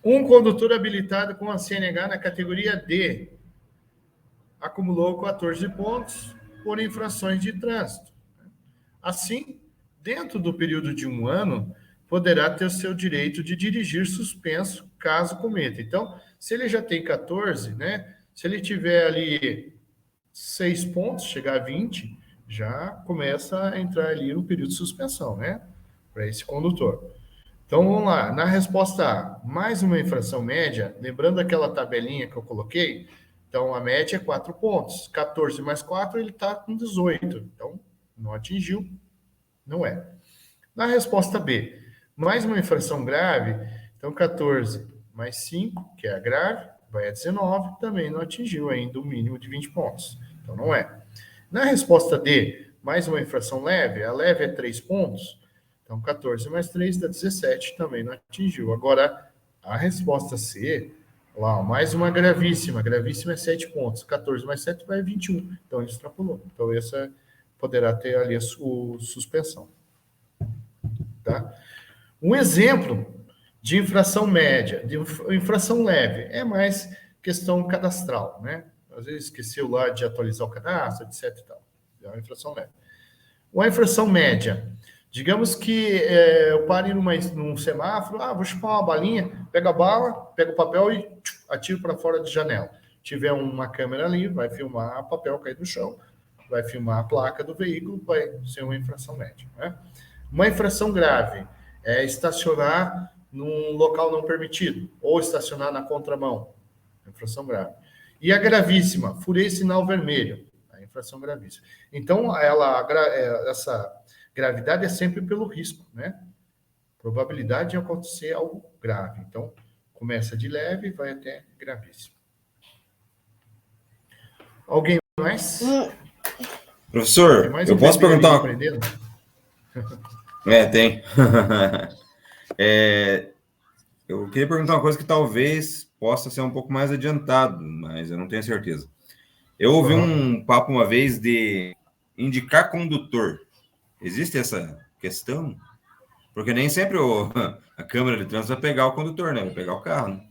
Um condutor habilitado com a CNH na categoria D acumulou 14 pontos por infrações de trânsito. Assim, dentro do período de 1 ano, poderá ter o seu direito de dirigir suspenso caso cometa. Então, se ele já tem 14, né? Se ele tiver ali 6 pontos, chegar a 20, já começa a entrar ali no período de suspensão, né? Para esse condutor. Então, vamos lá. Na resposta A, mais uma infração média, lembrando aquela tabelinha que eu coloquei, então a média é 4 pontos. 14 mais 4, ele está com 18. Então, não atingiu, não é. Na resposta B, mais uma infração grave, então 14 mais 5, que é a grave, vai a 19, também não atingiu ainda o mínimo de 20 pontos. Então, não é. Na resposta D, mais uma infração leve, a leve é 3 pontos, então 14 mais 3 dá 17, também não atingiu. Agora, a resposta C, lá, mais uma gravíssima, gravíssima é 7 pontos, 14 mais 7 vai a 21, então ele extrapolou. Então, essa poderá ter ali a suspensão. Tá? Um exemplo de infração média, de infração leve, é mais questão cadastral, né? Às vezes esqueceu lá de atualizar o cadastro, etc. E tal. É uma infração leve. Uma infração média, digamos que eu pare num semáforo, vou chupar uma balinha, pego a bala, pego o papel e atiro para fora da janela. Tiver uma câmera ali, vai filmar o papel cair no chão, vai filmar a placa do veículo, vai ser uma infração média, né? Uma infração grave é estacionar num local não permitido, ou estacionar na contramão, infração grave. E a gravíssima, furei sinal vermelho, a infração gravíssima. Então, essa gravidade é sempre pelo risco, né? Probabilidade de acontecer algo grave. Então, começa de leve e vai até gravíssimo. Alguém mais? Professor, eu posso perguntar uma... Tem. Eu queria perguntar uma coisa que talvez possa ser um pouco mais adiantado, mas eu não tenho certeza. Eu ouvi um papo uma vez de indicar condutor. Existe essa questão? Porque nem sempre a câmera de trânsito vai pegar o condutor, né? Vai pegar o carro, né?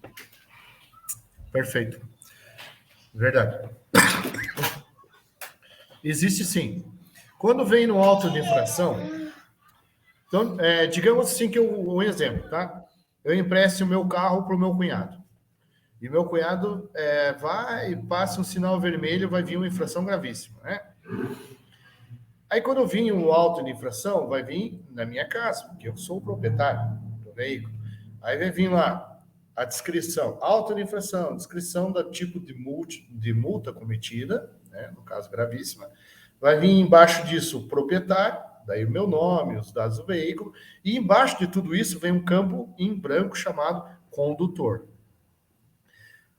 Perfeito. Verdade. Existe sim. Quando vem no auto de infração, então, digamos assim que um exemplo, tá? Eu empresto o meu carro para o meu cunhado. E meu cunhado vai e passa um sinal vermelho, vai vir uma infração gravíssima, né? Aí, quando eu vim o auto de infração, vai vir na minha casa, porque eu sou o proprietário do veículo. Aí vai vir lá a descrição, auto de infração, descrição do tipo de multa cometida, né? No caso, gravíssima. Vai vir embaixo disso o proprietário, daí o meu nome, os dados do veículo, e embaixo de tudo isso vem um campo em branco chamado condutor.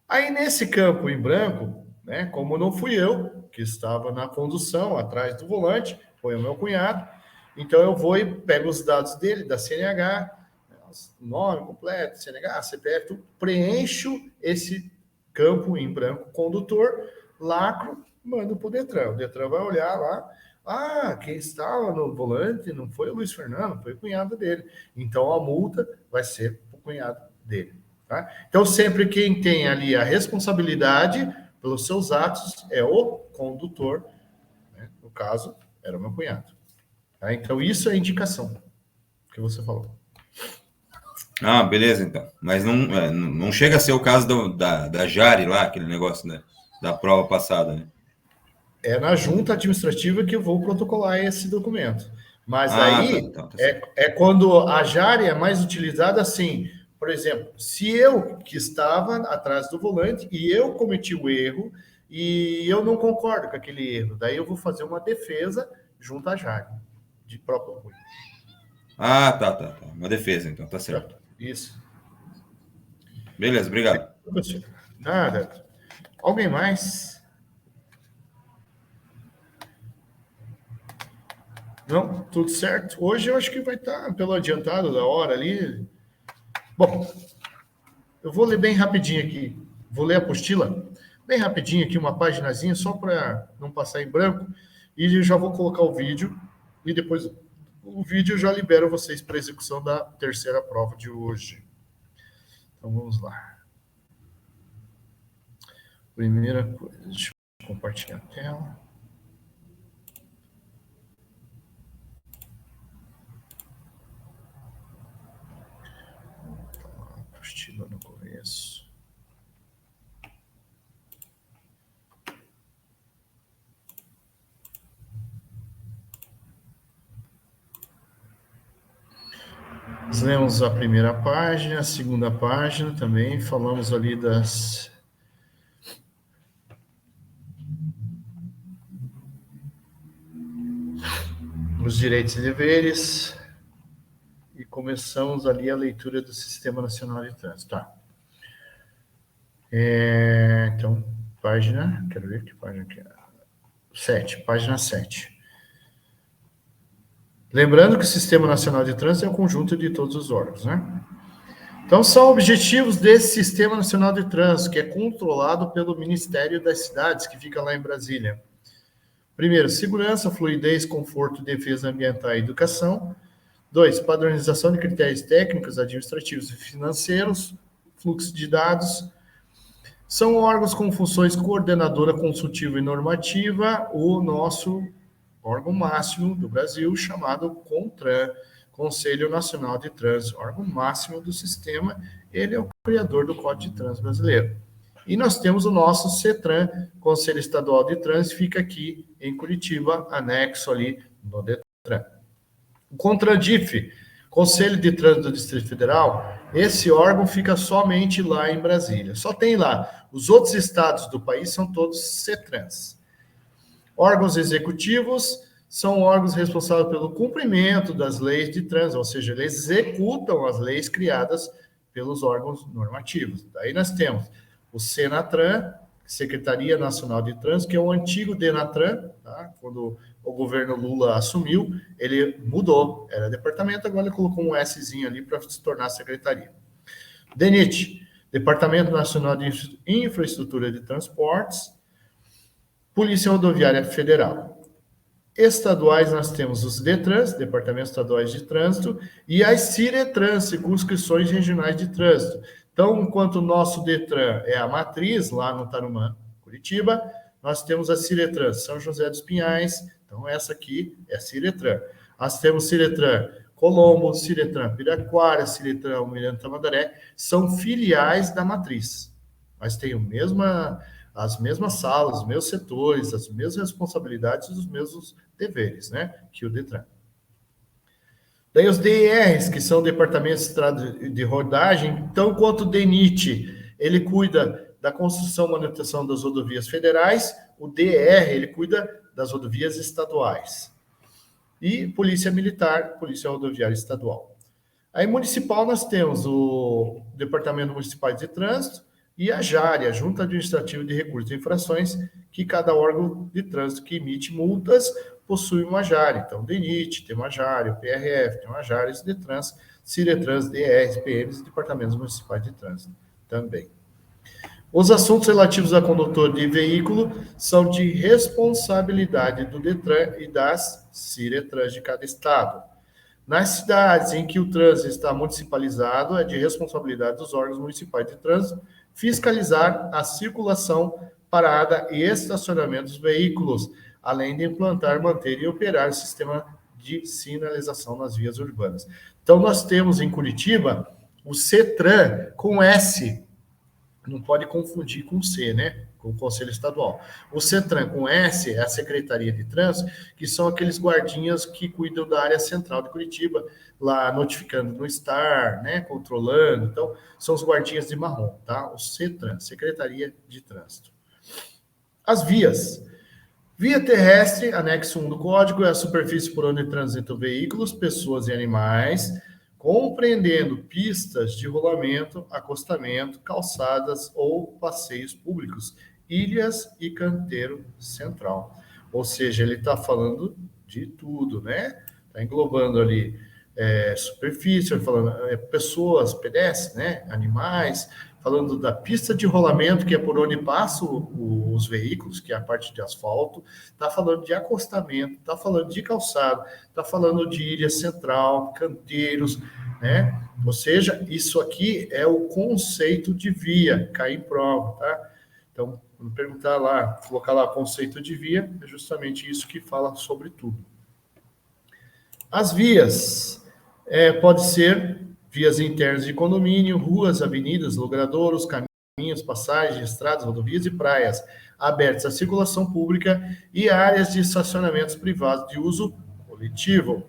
Aí, nesse campo em branco, né, como não fui eu, que estava na condução, atrás do volante, foi o meu cunhado, então eu vou e pego os dados dele, da CNH, nome completo, CNH, CPF, tudo, preencho esse campo em branco condutor, lacro, mando para o Detran. O Detran vai olhar lá, quem estava no volante não foi o Luiz Fernando, foi o cunhado dele. Então, a multa vai ser o cunhado dele. Tá? Então, sempre quem tem ali a responsabilidade pelos seus atos é o condutor, né? No caso, era o meu cunhado. Tá? Então, isso é a indicação que você falou. Beleza, então. Mas não chega a ser o caso da Jari lá, aquele negócio, né? Da prova passada, né? É na junta administrativa que eu vou protocolar esse documento. Mas aí tá é quando a Jari é mais utilizada assim. Por exemplo, se eu que estava atrás do volante e eu cometi o erro e eu não concordo com aquele erro, daí eu vou fazer uma defesa junto à Jari, de próprio punho. Tá. Uma defesa, então, tá certo. Isso. Beleza, obrigado. Nada. Alguém mais? Não? Tudo certo? Hoje eu acho que vai estar pelo adiantado da hora ali. Bom, eu vou ler bem rapidinho aqui. Vou ler a apostila bem rapidinho aqui, uma paginazinha, só para não passar em branco. E eu já vou colocar o vídeo. E depois o vídeo eu já libero vocês para a execução da terceira prova de hoje. Então vamos lá. Primeira coisa, deixa eu compartilhar a tela. Apostila no começo. Nós lemos a primeira página, a segunda página também, falamos ali dos direitos e deveres, e começamos ali a leitura do Sistema Nacional de Trânsito. Tá. Então, página, quero ver que página que é. 7, página 7. Lembrando que o Sistema Nacional de Trânsito é o conjunto de todos os órgãos, né? Então, são objetivos desse Sistema Nacional de Trânsito, que é controlado pelo Ministério das Cidades, que fica lá em Brasília. Primeiro, segurança, fluidez, conforto, defesa ambiental e educação. 2, padronização de critérios técnicos, administrativos e financeiros, fluxo de dados. São órgãos com funções coordenadora, consultiva e normativa, o nosso órgão máximo do Brasil, chamado CONTRAN, Conselho Nacional de Trânsito, órgão máximo do sistema, ele é o criador do Código de Trânsito brasileiro. E nós temos o nosso CETRAN, Conselho Estadual de Trânsito, fica aqui em Curitiba, anexo ali no DETRAN. O CONTRANDIF, Conselho de Trânsito do Distrito Federal, esse órgão fica somente lá em Brasília. Só tem lá. Os outros estados do país são todos CETRANs. Órgãos executivos são órgãos responsáveis pelo cumprimento das leis de trânsito, ou seja, eles executam as leis criadas pelos órgãos normativos. Daí nós temos o SENATRAN, Secretaria Nacional de Trânsito, que é o antigo DENATRAN, tá? Quando o governo Lula assumiu, ele mudou, era departamento, agora ele colocou um Szinho ali para se tornar secretaria. DENIT, Departamento Nacional de Infraestrutura de Transportes, Polícia Rodoviária Federal. Estaduais, nós temos os DETRANS, Departamentos Estaduais de Trânsito, e as CIRETRANS, Circunscrições Regionais de Trânsito. Então, enquanto o nosso DETRAN é a matriz, lá no Tarumã, Curitiba, nós temos a CIRETRANS, São José dos Pinhais, então essa aqui é a CIRETRAN. Nós temos CIRETRAN Colombo, CIRETRAN Piraquara, CIRETRAN Almirante Tamandaré, são filiais da matriz, mas tem as mesmas salas, os mesmos setores, as mesmas responsabilidades e os mesmos deveres, né, que o DETRAN. Daí os DERs, que são departamentos de rodagem, então, enquanto o DENIT, ele cuida da construção e manutenção das rodovias federais, o DR, ele cuida das rodovias estaduais. E Polícia Militar, Polícia Rodoviária Estadual. Aí, municipal, nós temos o Departamento Municipal de Trânsito, e a JARE, a Junta Administrativa de Recursos e Infrações, que cada órgão de trânsito que emite multas possui uma JARE. Então, o DENIT tem uma JARE, o PRF tem uma JARE, os DETRANS Ciretrans, DRs, PMs e departamentos municipais de trânsito também. Os assuntos relativos a condutor de veículo são de responsabilidade do DETRAN e das Ciretrans de cada estado. Nas cidades em que o trânsito está municipalizado, é de responsabilidade dos órgãos municipais de trânsito fiscalizar a circulação, parada e estacionamento dos veículos, além de implantar, manter e operar o sistema de sinalização nas vias urbanas. Então, nós temos em Curitiba o CETRAN com S, não pode confundir com C, né? Com o Conselho Estadual. O CETRAN com S é a Secretaria de Trânsito, que são aqueles guardinhas que cuidam da área central de Curitiba, lá notificando no STAR, né? Controlando. Então, são os guardinhas de marrom, tá? O CETRAN, Secretaria de Trânsito. As vias. Via terrestre, anexo 1 do Código, é a superfície por onde transitam veículos, pessoas e animais, compreendendo pistas de rolamento, acostamento, calçadas ou passeios públicos, ilhas e canteiro central. Ou seja, ele está falando de tudo, né? Está englobando ali superfície, falando pessoas, pedestres, né? Animais, falando da pista de rolamento, que é por onde passam os veículos, que é a parte de asfalto, está falando de acostamento, está falando de calçado, está falando de ilha central, canteiros, né? Ou seja, isso aqui é o conceito de via, cai em prova, tá? Então, quando perguntar lá, colocar lá conceito de via, é justamente isso que fala sobre tudo. As vias, pode ser vias internas de condomínio, ruas, avenidas, logradouros, caminhos, passagens, estradas, rodovias e praias, abertas à circulação pública e áreas de estacionamentos privados de uso coletivo.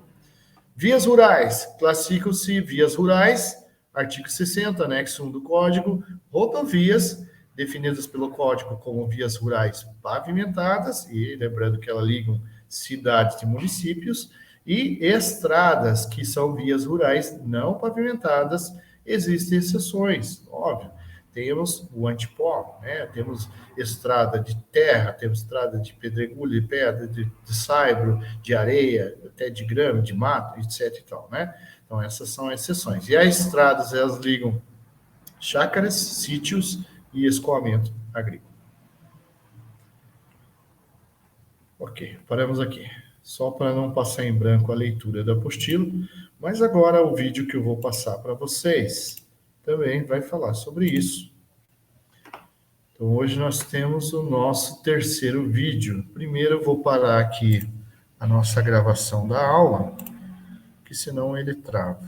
Vias rurais, classificam-se vias rurais, artigo 60, anexo 1 do Código, rodovias, definidas pelo Código como vias rurais pavimentadas, e lembrando que elas ligam cidades e municípios, e estradas, que são vias rurais não pavimentadas, existem exceções, óbvio. Temos o antipó, né? Temos estrada de terra, temos estrada de pedregulho, de pedra, de saibro, de areia, até de grama, de mato, etc. e tal, né? Então, essas são as exceções. E as estradas, elas ligam chácaras, sítios e escoamento agrícola. Ok, paramos aqui. Só para não passar em branco a leitura da apostila, mas agora o vídeo que eu vou passar para vocês também vai falar sobre isso. Então, hoje nós temos o nosso terceiro vídeo. Primeiro eu vou parar aqui a nossa gravação da aula, que senão ele trava.